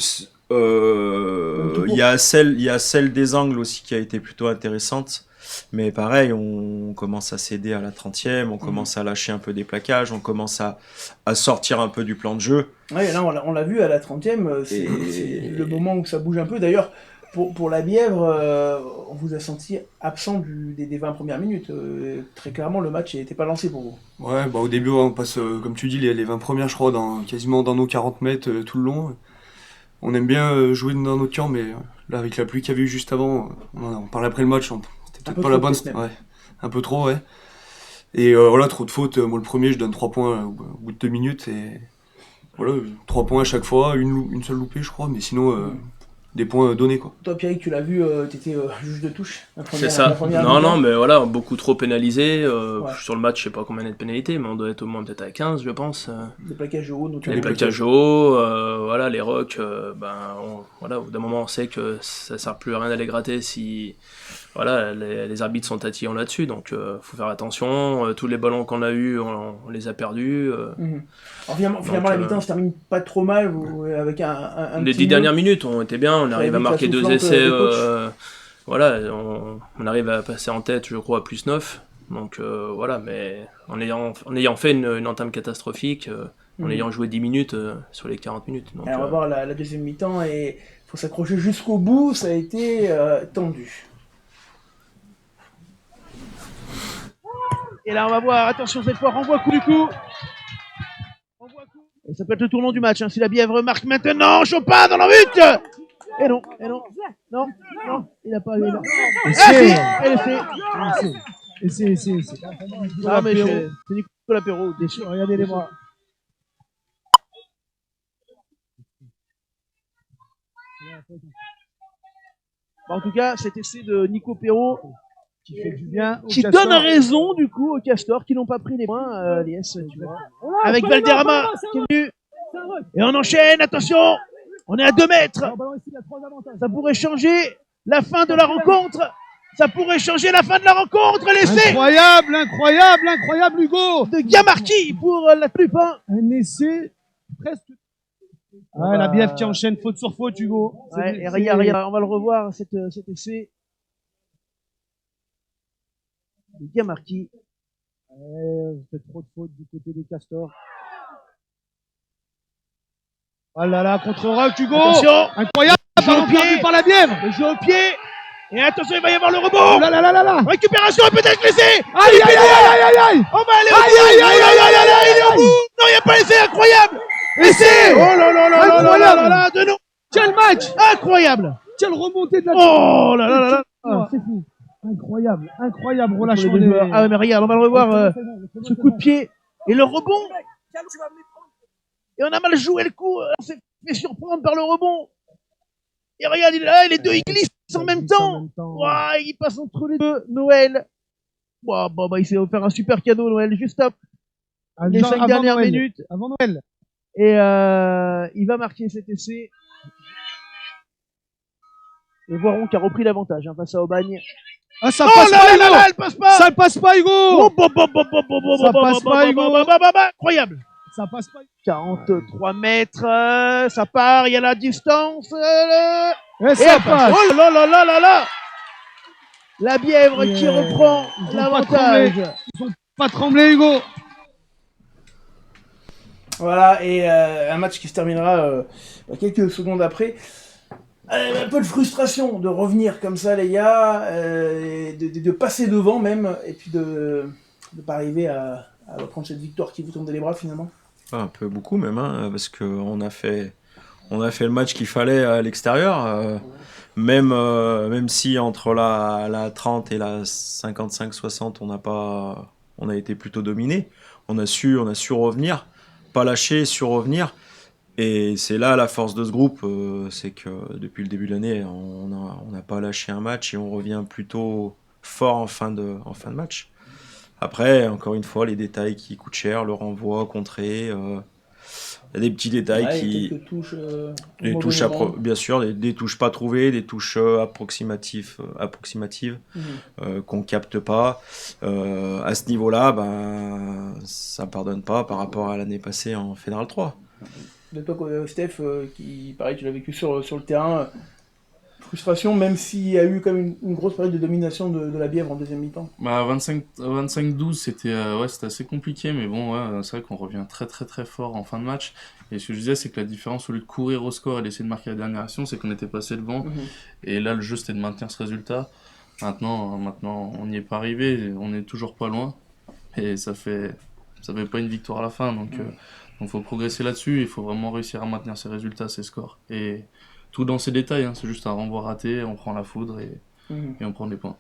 Il y a celle des angles aussi qui a été plutôt intéressante. Mais pareil, on commence à céder à la 30e, on commence à lâcher un peu des plaquages, on commence à sortir un peu du plan de jeu. Ouais, là on l'a vu à la 30e, c'est le moment où ça bouge un peu. D'ailleurs, pour la Bièvre, on vous a senti absent des 20 premières minutes. Très clairement, le match n'était pas lancé pour vous. Ouais, au début, on passe, comme tu dis, les 20 premières, je crois, quasiment dans nos 40 mètres tout le long. On aime bien jouer dans notre camp, mais là, avec la pluie qu'il y avait eu juste avant, on parlait après le match, c'était peut-être pas la bonne. Ouais, un peu trop, ouais. Et voilà, trop de fautes. Moi, le premier, je donne 3 points au bout de 2 minutes. Et voilà, 3 points à chaque fois, une seule loupée, je crois, mais sinon, des points donnés, quoi. Toi, Pierrick, tu l'as vu, t'étais juge de touche. C'est ça. Non, mais voilà, beaucoup trop pénalisé. Sur le match, je sais pas combien il y a de pénalités, mais on doit être au moins peut-être à 15, je pense. Des plaquages hauts, notamment. Les plaquages hauts, voilà, les rocks, voilà, au bout d'un moment, on sait que ça sert plus à rien d'aller gratter si voilà, les arbitres sont tatillons là-dessus, donc faut faire attention. Tous les ballons qu'on a eus, on les a perdus. Alors finalement la mi-temps se termine pas trop mal, avec un les 10 dernières minutes ont été bien, on arrive à marquer 2 essais, voilà, on arrive à passer en tête, je crois, à plus 9. Donc voilà, mais en ayant fait une entame catastrophique, en ayant joué 10 minutes sur les 40 minutes. Donc, alors, on va voir la deuxième mi-temps et il faut s'accrocher jusqu'au bout, ça a été tendu. Et là on va voir, attention cette fois, renvoi coup du coup. Et ça peut être le tournant du match, hein, si la Bièvre marque maintenant, Chopin dans la but. Et non, il n'a pas eu là. Et c'est. Ah mais c'est Nicolas Perrault, déçu, regardez les bras. En tout cas, cet essai de Nico Perrault Qui fait du bien. qui donne raison du coup aux Castors qui n'ont pas pris les points, l'IS, tu vois. Avec Valderrama qui est venu. Et on enchaîne, attention, on est à 2 mètres. Ça pourrait changer la fin de la rencontre. Ça pourrait changer la fin de la rencontre. L'essai Incroyable, Hugo. de Gamarki pour la Lupin. Un essai presque. Ouais, la Bièvre qui enchaîne faute sur faute, Hugo. Ouais, et regarde, on va le revoir, cet essai de Gamarki. Fait trop de fautes du côté des Castors. Oh là là, contre-rock, Hugo. Attention, Incroyable, ballon perdu par la Bièvre. le jeu au pied. Et attention, il va y avoir le rebond. Oh là là là là là. Récupération peut-être laissée. Aïe. On va aller au bout. Il est au bout. Non, il n'y a pas laissé, incroyable. Essai. Oh là là là, de nous. Quel match. Incroyable. Quelle remontée de la. Oh là là. C'est fou. Incroyable relâchement des. Ah ouais, mais regarde, on va le revoir, ce coup de pied. Et le rebond. Et on a mal joué le coup. On s'est fait surprendre par le rebond. Et regarde, il est là, les deux, ils glissent en même temps. Ouah, il passe entre les deux. Noël. Ouah, il s'est offert un super cadeau, Noël, juste après les 5 dernières minutes. Avant Noël. Et il va marquer cet essai. Et Voiron qui a repris l'avantage face à Aubagne. Ah, ça passe pas, Hugo. Elle passe pas. Ça passe pas, Hugo. Ça passe pas, Hugo. Incroyable. Ça passe pas. 43 mètres, ça part, il y a la distance. Et ça passe. Oh là là là là là. La Bièvre qui reprend l'avantage. Ils ont pas tremblé, Hugo. Voilà, et un match qui se terminera quelques secondes après. Un peu de frustration de revenir comme ça, les gars, de passer devant même, et puis de ne pas arriver à prendre cette victoire qui vous tombe les bras finalement. Un peu beaucoup même, hein, parce qu'on a fait le match qu'il fallait à l'extérieur. Même si entre la 30 et la 55-60, on a été plutôt dominé. On a su revenir, pas lâcher, revenir. Et c'est là la force de ce groupe, c'est que depuis le début de l'année, on n'a pas lâché un match et on revient plutôt fort en fin de match. Après, encore une fois, les détails qui coûtent cher, le renvoi, contré, il y a des petits détails quelques touches, bien sûr, des touches pas trouvées, des touches approximatives qu'on capte pas. À ce niveau-là, ça pardonne pas par rapport à l'année passée en Fédéral 3. De toi, Steph, qui, pareil, tu l'as vécu sur le terrain, frustration, même s'il y a eu quand même une grosse période de domination de la Bièvre en deuxième mi-temps. 25-12, c'était assez compliqué, mais bon, c'est vrai qu'on revient très très très fort en fin de match. Et ce que je disais, c'est que la différence, au lieu de courir au score et d'essayer de marquer la dernière action, c'est qu'on était passé devant. Et là, le jeu, c'était de maintenir ce résultat. Maintenant, on n'y est pas arrivé, on est toujours pas loin. Et ça fait pas une victoire à la fin, donc faut progresser là-dessus, il faut vraiment réussir à maintenir ces résultats, ces scores. Et tout dans ces détails, c'est juste un renvoi raté, on prend la foudre et on prend des points.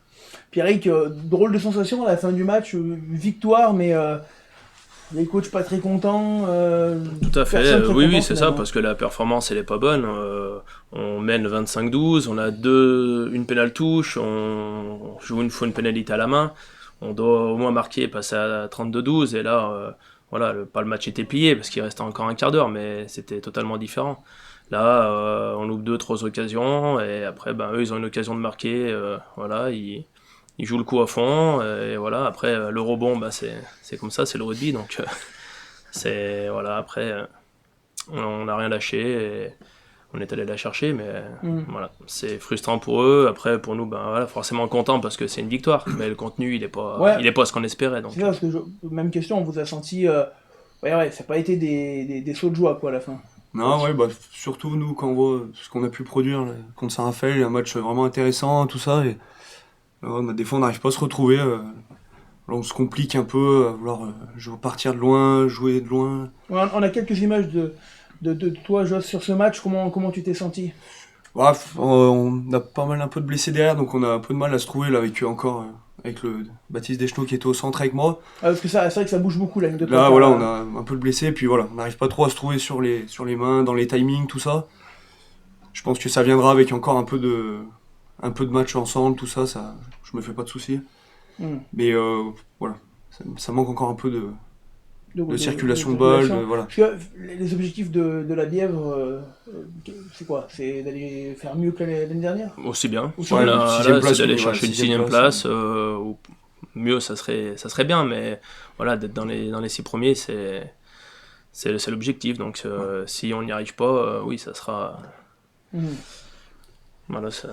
Pierrick, drôle de sensation à la fin du match, victoire, mais les coachs pas très contents. Tout à fait, oui, c'est ça, parce que la performance elle est pas bonne. On mène 25-12, on a une pénale touche, on joue une fois une pénalité à la main, on doit au moins marquer, passer à 32-12, et là, le match était plié parce qu'il restait encore un quart d'heure, mais c'était totalement différent. Là, on loupe 2-3 occasions, et après, eux, ils ont une occasion de marquer, ils jouent le coup à fond, et voilà, après, le rebond, c'est comme ça, c'est le rugby, donc après, on n'a rien lâché, et on est allé la chercher, mais voilà, c'est frustrant pour eux. Après, pour nous, forcément content parce que c'est une victoire, mais le contenu, il est pas ce qu'on espérait. Donc. C'est ça, parce que même question, on vous a senti Ouais, ça n'a pas été des sauts de joie, quoi, à la fin. Non, ouais, bah, surtout nous, quand on voit ce qu'on a pu produire là, contre Saint-Raphaël, un match vraiment intéressant, tout ça, et des fois on n'arrive pas à se retrouver. On se complique un peu à vouloir partir de loin, jouer de loin. Ouais, on a quelques images de toi, Joss, sur ce match. Comment tu t'es senti? Ouais, on a pas mal un peu de blessés derrière, donc on a un peu de mal à se trouver là avec avec le Baptiste Deschenaux qui était au centre avec moi. Parce que c'est vrai que ça bouge beaucoup la ligne de Là, voilà, on a un peu de blessés, puis voilà, on n'arrive pas trop à se trouver sur les mains, dans les timings, tout ça. Je pense que ça viendra avec encore un peu de match ensemble, tout ça, je me fais pas de soucis. Mais voilà, ça manque encore un peu de circulation de balles, voilà. Parce que les objectifs de la Bièvre, c'est quoi? C'est d'aller faire mieux que l'année dernière? Aussi bien. Là, c'est d'aller chercher une 6e place. Ou mieux, ça serait bien, mais voilà, d'être dans les 6 premiers, c'est l'objectif. Donc si on n'y arrive pas, oui, ça sera... Voilà, ça...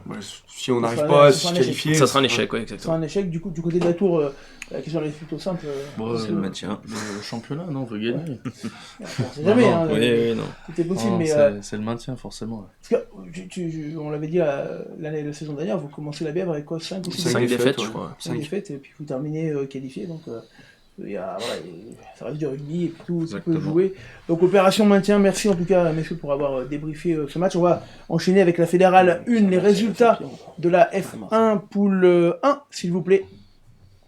Ouais, si on n'arrive pas à se qualifier... Ça sera un échec, oui, exactement. Ça sera un échec. Du côté de la Tour, la question est plutôt simple. C'est le maintien. Le championnat, non, on veut gagner. On sait jamais, non, non. C'était possible, mais... C'est le maintien, forcément. Parce que, on l'avait dit la saison dernière, vous commencez la Bièvre avec quoi, 5 ou 6 5 défaites, je crois. 5 défaites, et puis vous terminez qualifié, donc... ça reste du rugby et puis tout peut jouer. Donc opération maintien, merci en tout cas messieurs pour avoir débriefé ce match. On va enchaîner avec la Fédérale 1, les résultats de la F1 poule 1 s'il vous plaît,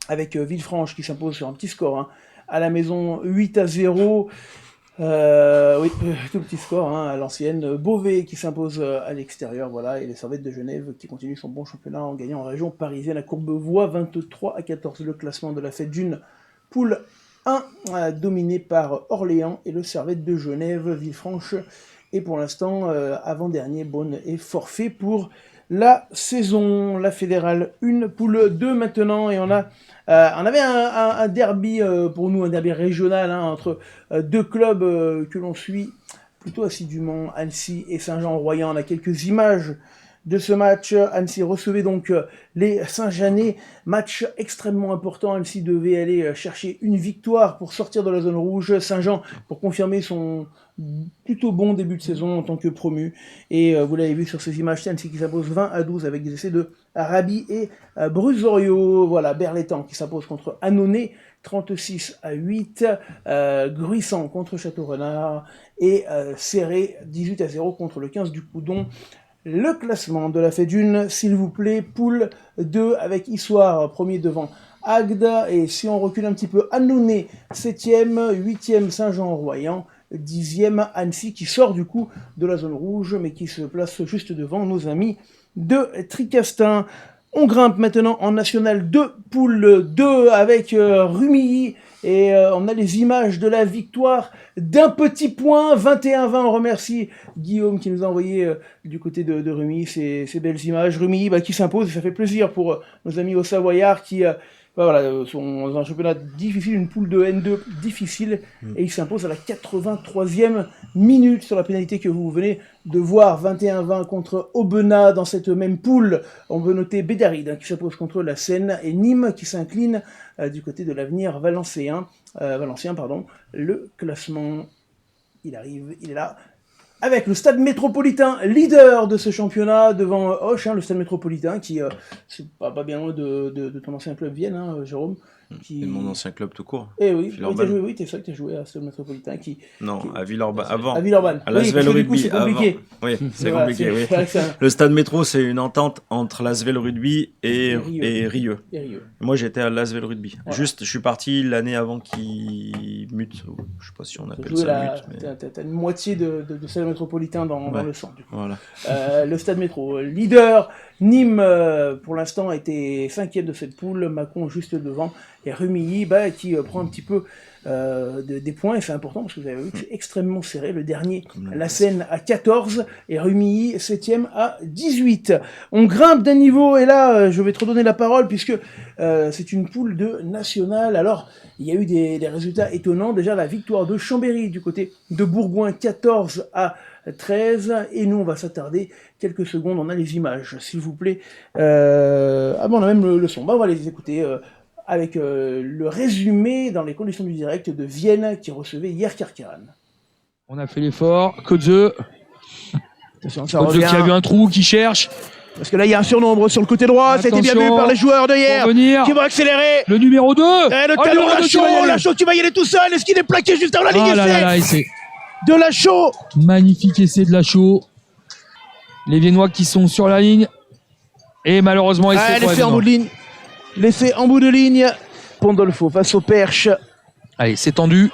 avec Villefranche qui s'impose sur un petit score à la maison 8-0. Oui, tout petit score à l'ancienne. Beauvais qui s'impose à l'extérieur, voilà, et les Servettes de Genève qui continue son bon championnat en gagnant en région parisienne à Courbevoie 23-14. Le classement de la fête d'une poule 1 dominé par Orléans et le Servette de Genève. Villefranche et pour l'instant avant-dernier, Beaune est forfait pour la saison. La Fédérale 1, poule 2 maintenant, et on avait un derby pour nous, un derby régional entre deux clubs que l'on suit plutôt assidûment, Annecy et Saint-Jean-Royan. On a quelques images de ce match. Annecy recevait donc les Saint-Jeanais, match extrêmement important. Annecy devait aller chercher une victoire pour sortir de la zone rouge. Saint-Jean pour confirmer son plutôt bon début de saison en tant que promu. Et vous l'avez vu sur ces images, Annecy qui s'impose 20-12 avec des essais de Rabi et Brusorio. Voilà, Berlétan qui s'impose contre Annonay 36-8, Gruissant contre Château-Renard et Serré 18-0 contre le 15 du Coudon. Le classement de la fête d'une, s'il vous plaît, poule 2 avec Issoire, premier devant Agde, et si on recule un petit peu, Annonay, 7e, 8e Saint-Jean-Royan, 10e Annecy, qui sort du coup de la zone rouge, mais qui se place juste devant nos amis de Tricastin. On grimpe maintenant en National 2, poule 2 avec Rumilly, et on a les images de la victoire d'un petit point, 21-20. On remercie Guillaume qui nous a envoyé du côté de Rumilly ces belles images. Rumilly qui s'impose, et ça fait plaisir pour nos amis au Savoyard qui sont dans un championnat difficile, une poule de N2 difficile, et ils s'imposent à la 83e minute sur la pénalité que vous venez de voir, 21-20 contre Aubenas. Dans cette même poule, on peut noter Bédaride qui s'impose contre la Seine, et Nîmes qui s'incline du côté de l'Avenir Valencien. Le classement, il arrive, il est là, avec le Stade Métropolitain, leader de ce championnat, devant Auch, le Stade Métropolitain, qui, c'est pas bien loin de ton ancien club Vienne, Jérôme. Et mon ancien club tout court. Eh oui, t'es ça que t'as joué à Stade Métropolitain. À Villeurbanne, avant. À Villeurbanne. À l'Asvel Rugby, c'est compliqué. Oui, c'est compliqué, oui. Le Stade Métro, c'est une entente entre l'Asvel Rugby et Rieux. Moi, j'étais à l'Asvel Rugby. Voilà. Juste, je suis parti l'année avant qu'il mute. Je sais pas si on appelle ça mute. Mais... T'as une moitié de Stade Métropolitain dans le sang, du coup. Voilà. Le Stade Métro, leader. Nîmes, pour l'instant, était 5e de cette poule. Mâcon juste devant. Et Rumilly qui prend un petit peu des points, et c'est important parce que vous avez vu que c'est extrêmement serré. Le dernier, la Seine à 14 et Rumilly 7e à 18. On grimpe d'un niveau, et là je vais te redonner la parole puisque c'est une poule de nationale. Alors il y a eu des résultats étonnants. Déjà la victoire de Chambéry du côté de Bourgoin 14 à 13, et nous on va s'attarder quelques secondes. On a les images s'il vous plaît. On a même le son, on va les écouter. avec le résumé dans les conditions du direct de Vienne qui recevait hier Kirkeran. On a fait l'effort. Kodze. Attention, ça Kodze qui a vu un trou, qui cherche. Parce que là, il y a un surnombre sur le côté droit. Ça a été bien vu par les joueurs de hier. Venir. Qui vont accélérer. Le numéro 2. Et le talon Lachaud qui va y aller tout seul. Est-ce qu'il est plaqué juste avant la ligne essai de Lachaud. Magnifique essai de Lachaud. Les Viennois qui sont sur la ligne. Et malheureusement, l'essai en bout de ligne. L'essai en bout de ligne. Pandolfo face au Perche. Allez, c'est tendu.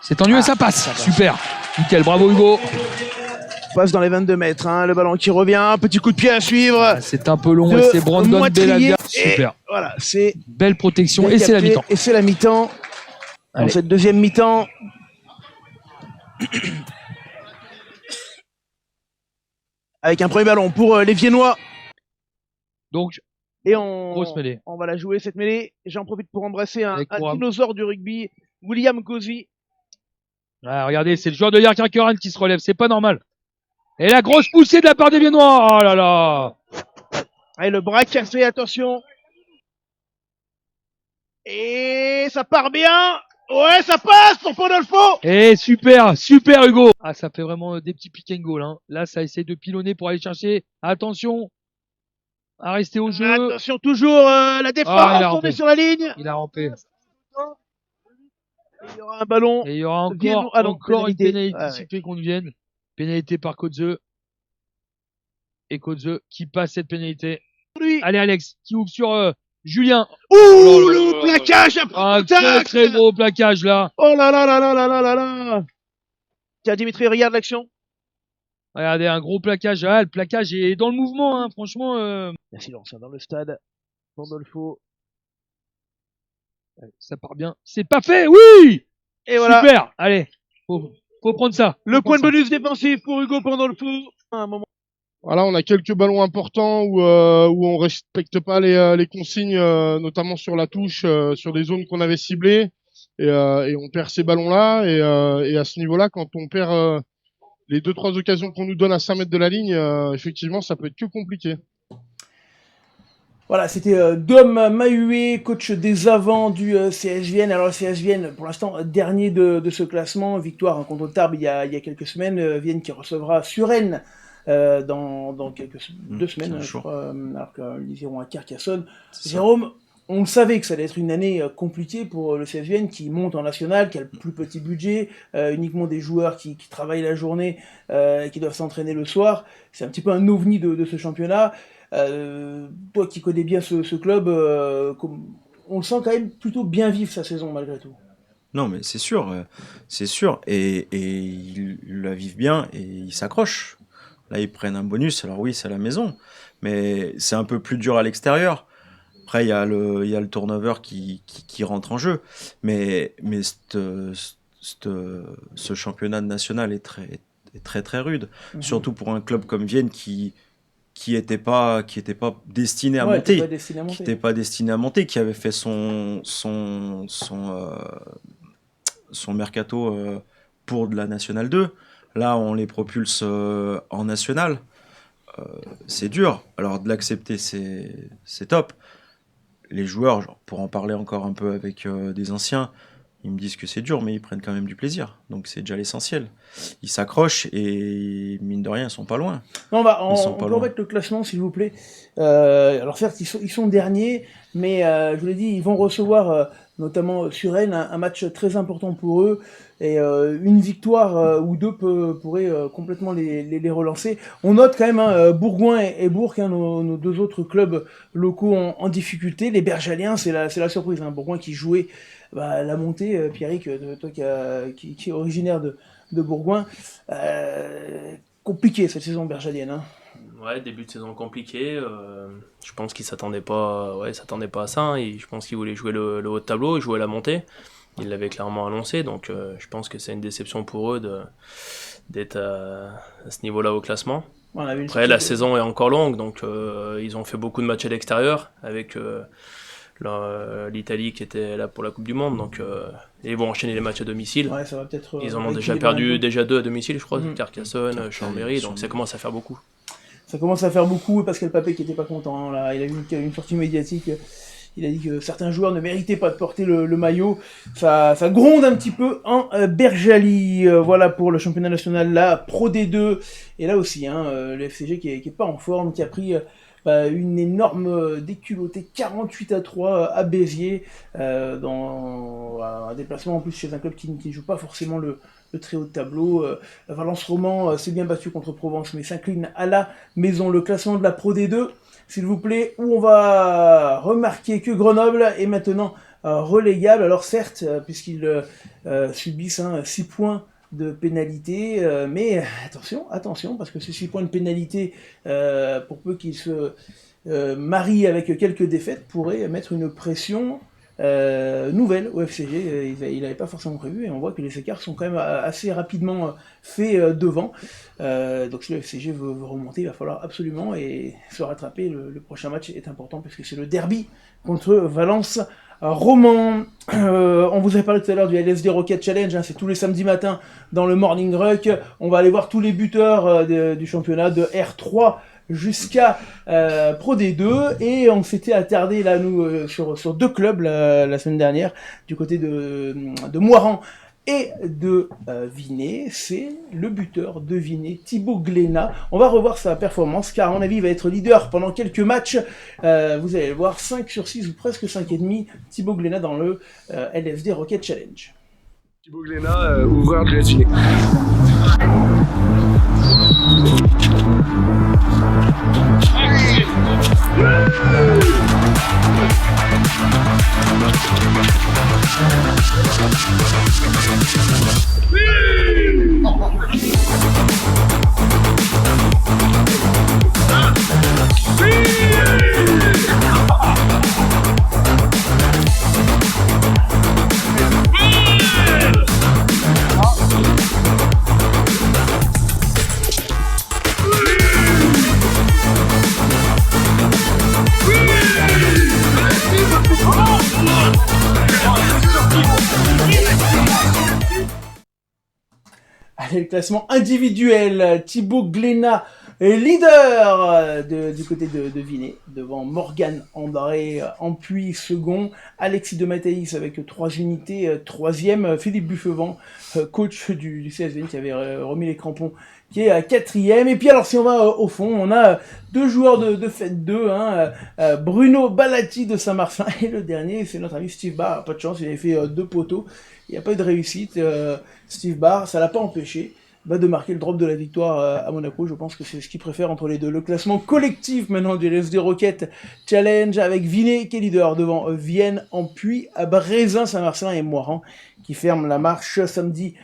C'est tendu et ça passe. Super. Nickel, bravo Hugo. Passe dans les 22 mètres, hein, le ballon qui revient, petit coup de pied à suivre. C'est un peu long et c'est Brandon Bellaga. Super. Voilà, c'est belle protection et c'est la mi-temps. Et c'est la mi-temps. Dans cette deuxième mi-temps. Avec un premier ballon pour les Viennois. Donc, et grosse mêlée. On va la jouer cette mêlée. J'en profite pour embrasser un dinosaure du rugby, William Cozy. Ah, regardez, c'est le joueur de hier Kirkeran qui se relève, c'est pas normal. Et la grosse poussée de la part des Viennois. Oh là là. Et le bras cassé, attention. Et ça part bien. Ouais, ça passe pour Pandolfo. Et super, super Hugo. Ah, ça fait vraiment des petits pick and goal, hein. Là, ça essaie de pilonner pour aller chercher. Attention à rester au jeu. Attention, toujours la défense tournée sur la ligne. Il a rampé. Il y aura un ballon. Et il y aura encore une pénalité sifflée contre Vienne. Pénalité par Kodze. Et Kodze qui passe cette pénalité. Allez Alex, qui ouvre sur Julien. Ouh, le plaquage un très gros plaquage là. Oh là là là là là là là là. Tiens Dimitri, regarde l'action. Regardez, un gros plaquage. Ah, le plaquage est dans le mouvement, hein. Franchement. Il y a silence dans le stade. Pandolfo. Ça part bien. C'est pas fait, oui. Et voilà. Super. Allez, faut prendre ça. Le point de bonus défensif pour Hugo Pandolfo. Un moment. Voilà, on a quelques ballons importants où on respecte pas les consignes, notamment sur la touche, sur des zones qu'on avait ciblées, et on perd ces ballons-là. Et à ce niveau-là, quand on perd les 2-3 occasions qu'on nous donne à 5 mètres de la ligne, effectivement, ça peut être que compliqué. Voilà, c'était Dom Mahué, coach des avants du CS Vienne. Alors le CS Vienne, pour l'instant, dernier de ce classement. Victoire contre Tarbes il y a quelques semaines. Vienne qui recevra Suresnes dans deux semaines, je crois, alors qu'ils iront à Carcassonne. Jérôme, on le savait que ça allait être une année compliquée pour le CS Vienne qui monte en national, qui a le plus petit budget, uniquement des joueurs qui travaillent la journée, qui doivent s'entraîner le soir. C'est un petit peu un ovni de ce championnat. Toi qui connais bien ce club, on le sent quand même plutôt bien vivre sa saison malgré tout. Non mais c'est sûr, et ils la vivent bien et ils s'accrochent. Là ils prennent un bonus, alors oui c'est à la maison, mais c'est un peu plus dur à l'extérieur. Après il y a le turnover qui rentre en jeu, mais ce championnat national est très très rude, surtout pour un club comme Vienne qui était pas destiné à monter, qui avait fait son mercato pour de la National 2. Là, on les propulse en National. C'est dur. Alors, de l'accepter, c'est top. Les joueurs, pour en parler encore un peu avec des anciens, ils me disent que c'est dur, mais ils prennent quand même du plaisir. Donc, c'est déjà l'essentiel. Ils s'accrochent et, mine de rien, ils sont pas loin. Non, on peut remettre le classement, s'il vous plaît. Alors, certes, ils sont derniers, mais je vous l'ai dit, ils vont recevoir, notamment Suresnes, un match très important pour eux. Et une victoire ou deux pourrait complètement les relancer. On note quand même Bourgoin et Bourg, nos deux autres clubs locaux en difficulté. Les Bergaliens, c'est la surprise. Bourgoin qui jouait la montée, Pierrick, toi qui est originaire de Bourgoin. Compliqué cette saison bergalienne. Ouais, début de saison compliqué. Je pense qu'ils s'attendaient pas à ça. Je pense qu'ils voulaient jouer le haut de tableau, jouer la montée. Ils l'avaient clairement annoncé, donc je pense que c'est une déception pour eux d'être à ce niveau-là au classement. Après, la saison est encore longue, donc ils ont fait beaucoup de matchs à l'extérieur avec l'Italie qui était là pour la Coupe du Monde, donc ils vont enchaîner les matchs à domicile. Ouais, ça va peut-être, ils en ont déjà perdu deux à domicile, je crois, Carcassonne, Chambéry, donc ça commence à faire beaucoup. Ça commence à faire beaucoup, Pascal Papé qui n'était pas content, là. Il a eu une sortie médiatique Il a dit que certains joueurs ne méritaient pas de porter le maillot. Ça gronde un petit peu en Berjali. Voilà pour le championnat national, la Pro D2. Et là aussi, le FCG qui est pas en forme, qui a pris une énorme déculottée 48-3 à Béziers, dans un déplacement en plus chez un club qui ne joue pas forcément le très haut de tableau. Valence Roman s'est bien battu contre Provence, mais s'incline à la maison. Le classement de la Pro D2, s'il vous plaît, où on va remarquer que Grenoble est maintenant relégable. Alors certes, puisqu'ils subissent 6 points de pénalité, mais attention, parce que ces 6 points de pénalité, pour peu qu'ils se marient avec quelques défaites, pourraient mettre une pression nouvelle au FCG. Il n'avait pas forcément prévu, et on voit que les écarts sont quand même assez rapidement faits devant. Donc si le FCG veut remonter, il va falloir absolument se rattraper. Le prochain match est important, parce que c'est le derby contre Valence Roman. On vous avait parlé tout à l'heure du LSD Rocket Challenge, c'est tous les samedis matins dans le Morning Ruck. On va aller voir tous les buteurs du championnat de R3 jusqu'à Pro D2, et on s'était attardé là nous sur 2 clubs la semaine dernière, du côté de Moiran et de Vinay. C'est le buteur de Vinay, Thibaut Glénat. On va revoir sa performance, car à mon avis il va être leader pendant quelques matchs. Vous allez le voir, 5 sur 6 ou presque 5,5, Thibaut Glénat dans le LFD Rocket Challenge. Thibaut Glénat, ouvreur de l'US Vinay. Allez, le classement individuel, Thibaut Glénat, leader du côté de Vinay, devant Morgan André Ampuis second, Alexis de Mathéis avec 3 unités, 3e, Philippe Buffevent, coach du CSVN qui avait remis les crampons, qui est à 4e. Et puis alors si on va au fond, on a 2 joueurs de Fête 2, Bruno Balati de Saint-Martin, et le dernier c'est notre ami Steve Barr. Pas de chance, il avait fait 2 poteaux, il n'y a pas eu de réussite. Steve Barr, ça l'a pas empêché de marquer le drop de la victoire à Monaco. Je pense que c'est ce qu'il préfère entre les deux. Le classement collectif maintenant du LSD Rocket Challenge, avec Vinay qui est leader devant Vienne, Ampuis, Brézin, Saint-Martin et Moiran qui ferment la marche. Samedi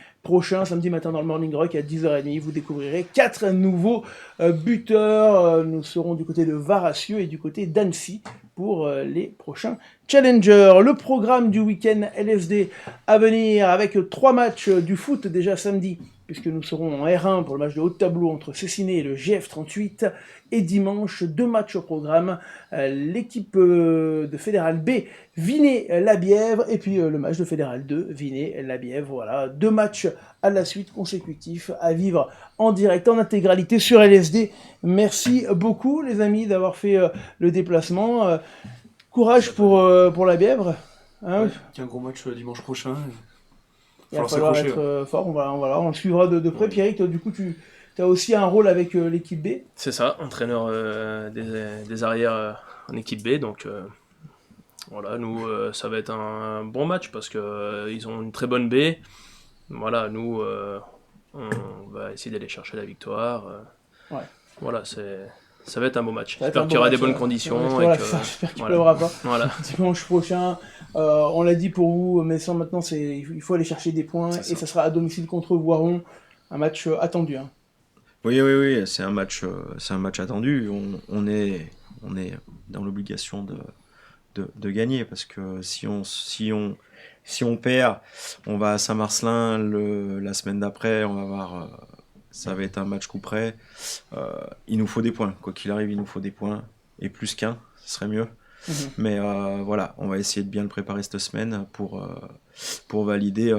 matin dans le Morning Rock à 10h30, vous découvrirez 4 nouveaux buteurs. Nous serons du côté de Varassieux et du côté d'Annecy pour les prochains Challengers. Le programme du week-end LSD à venir, avec 3 matchs du foot déjà samedi, puisque nous serons en R1 pour le match de haut de tableau entre Cessiné et le GF38, et dimanche 2 matchs au programme, l'équipe de Fédéral B, Vinay-la-Bièvre, et puis le match de Fédéral 2, Vinay-la-Bièvre. Voilà, 2 matchs à la suite consécutifs à vivre en direct, en intégralité sur LSD. Merci beaucoup les amis d'avoir fait le déplacement. Courage pour la Bièvre. Ouais, un gros match dimanche prochain. Il va falloir être fort, on le suivra de près. Pierrick, du coup, tu as aussi un rôle avec l'équipe B. C'est ça, entraîneur des arrières en équipe B, donc voilà, nous, ça va être un bon match, parce qu'ils ont une très bonne B. Voilà, nous, on va essayer d'aller chercher la victoire. Voilà, ça va être un beau match. J'espère qu'il y aura des bonnes conditions. J'espère qu'il ne pleuvra pas. Voilà. Dimanche prochain, on l'a dit pour vous, mais ça maintenant, il faut aller chercher des points, et ça sera à domicile contre Voiron, un match attendu. Oui, c'est un match attendu. On est dans l'obligation de gagner, parce que si on perd, on va à Saint-Marcelin la semaine d'après, on va voir. Ça va être un match coup près. Il nous faut des points. Quoi qu'il arrive, il nous faut des points. Et plus qu'un, ce serait mieux. Mais voilà, on va essayer de bien le préparer cette semaine pour valider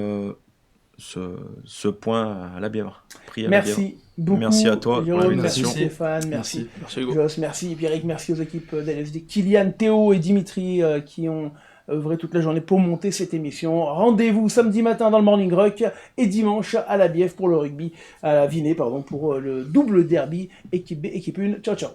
ce point à la Bièvre. Merci beaucoup. Merci à toi. Jérôme, merci Stéphane, merci Hugo. Joss, merci Pierrick, merci aux équipes d'LFD, Kylian, Théo et Dimitri qui ont œuvré toute la journée pour monter cette émission. Rendez-vous samedi matin dans le Morning Rock et dimanche à la Bièvre pour le rugby, à la Vinay, pardon, pour le double derby équipe B, équipe 1. Ciao, ciao.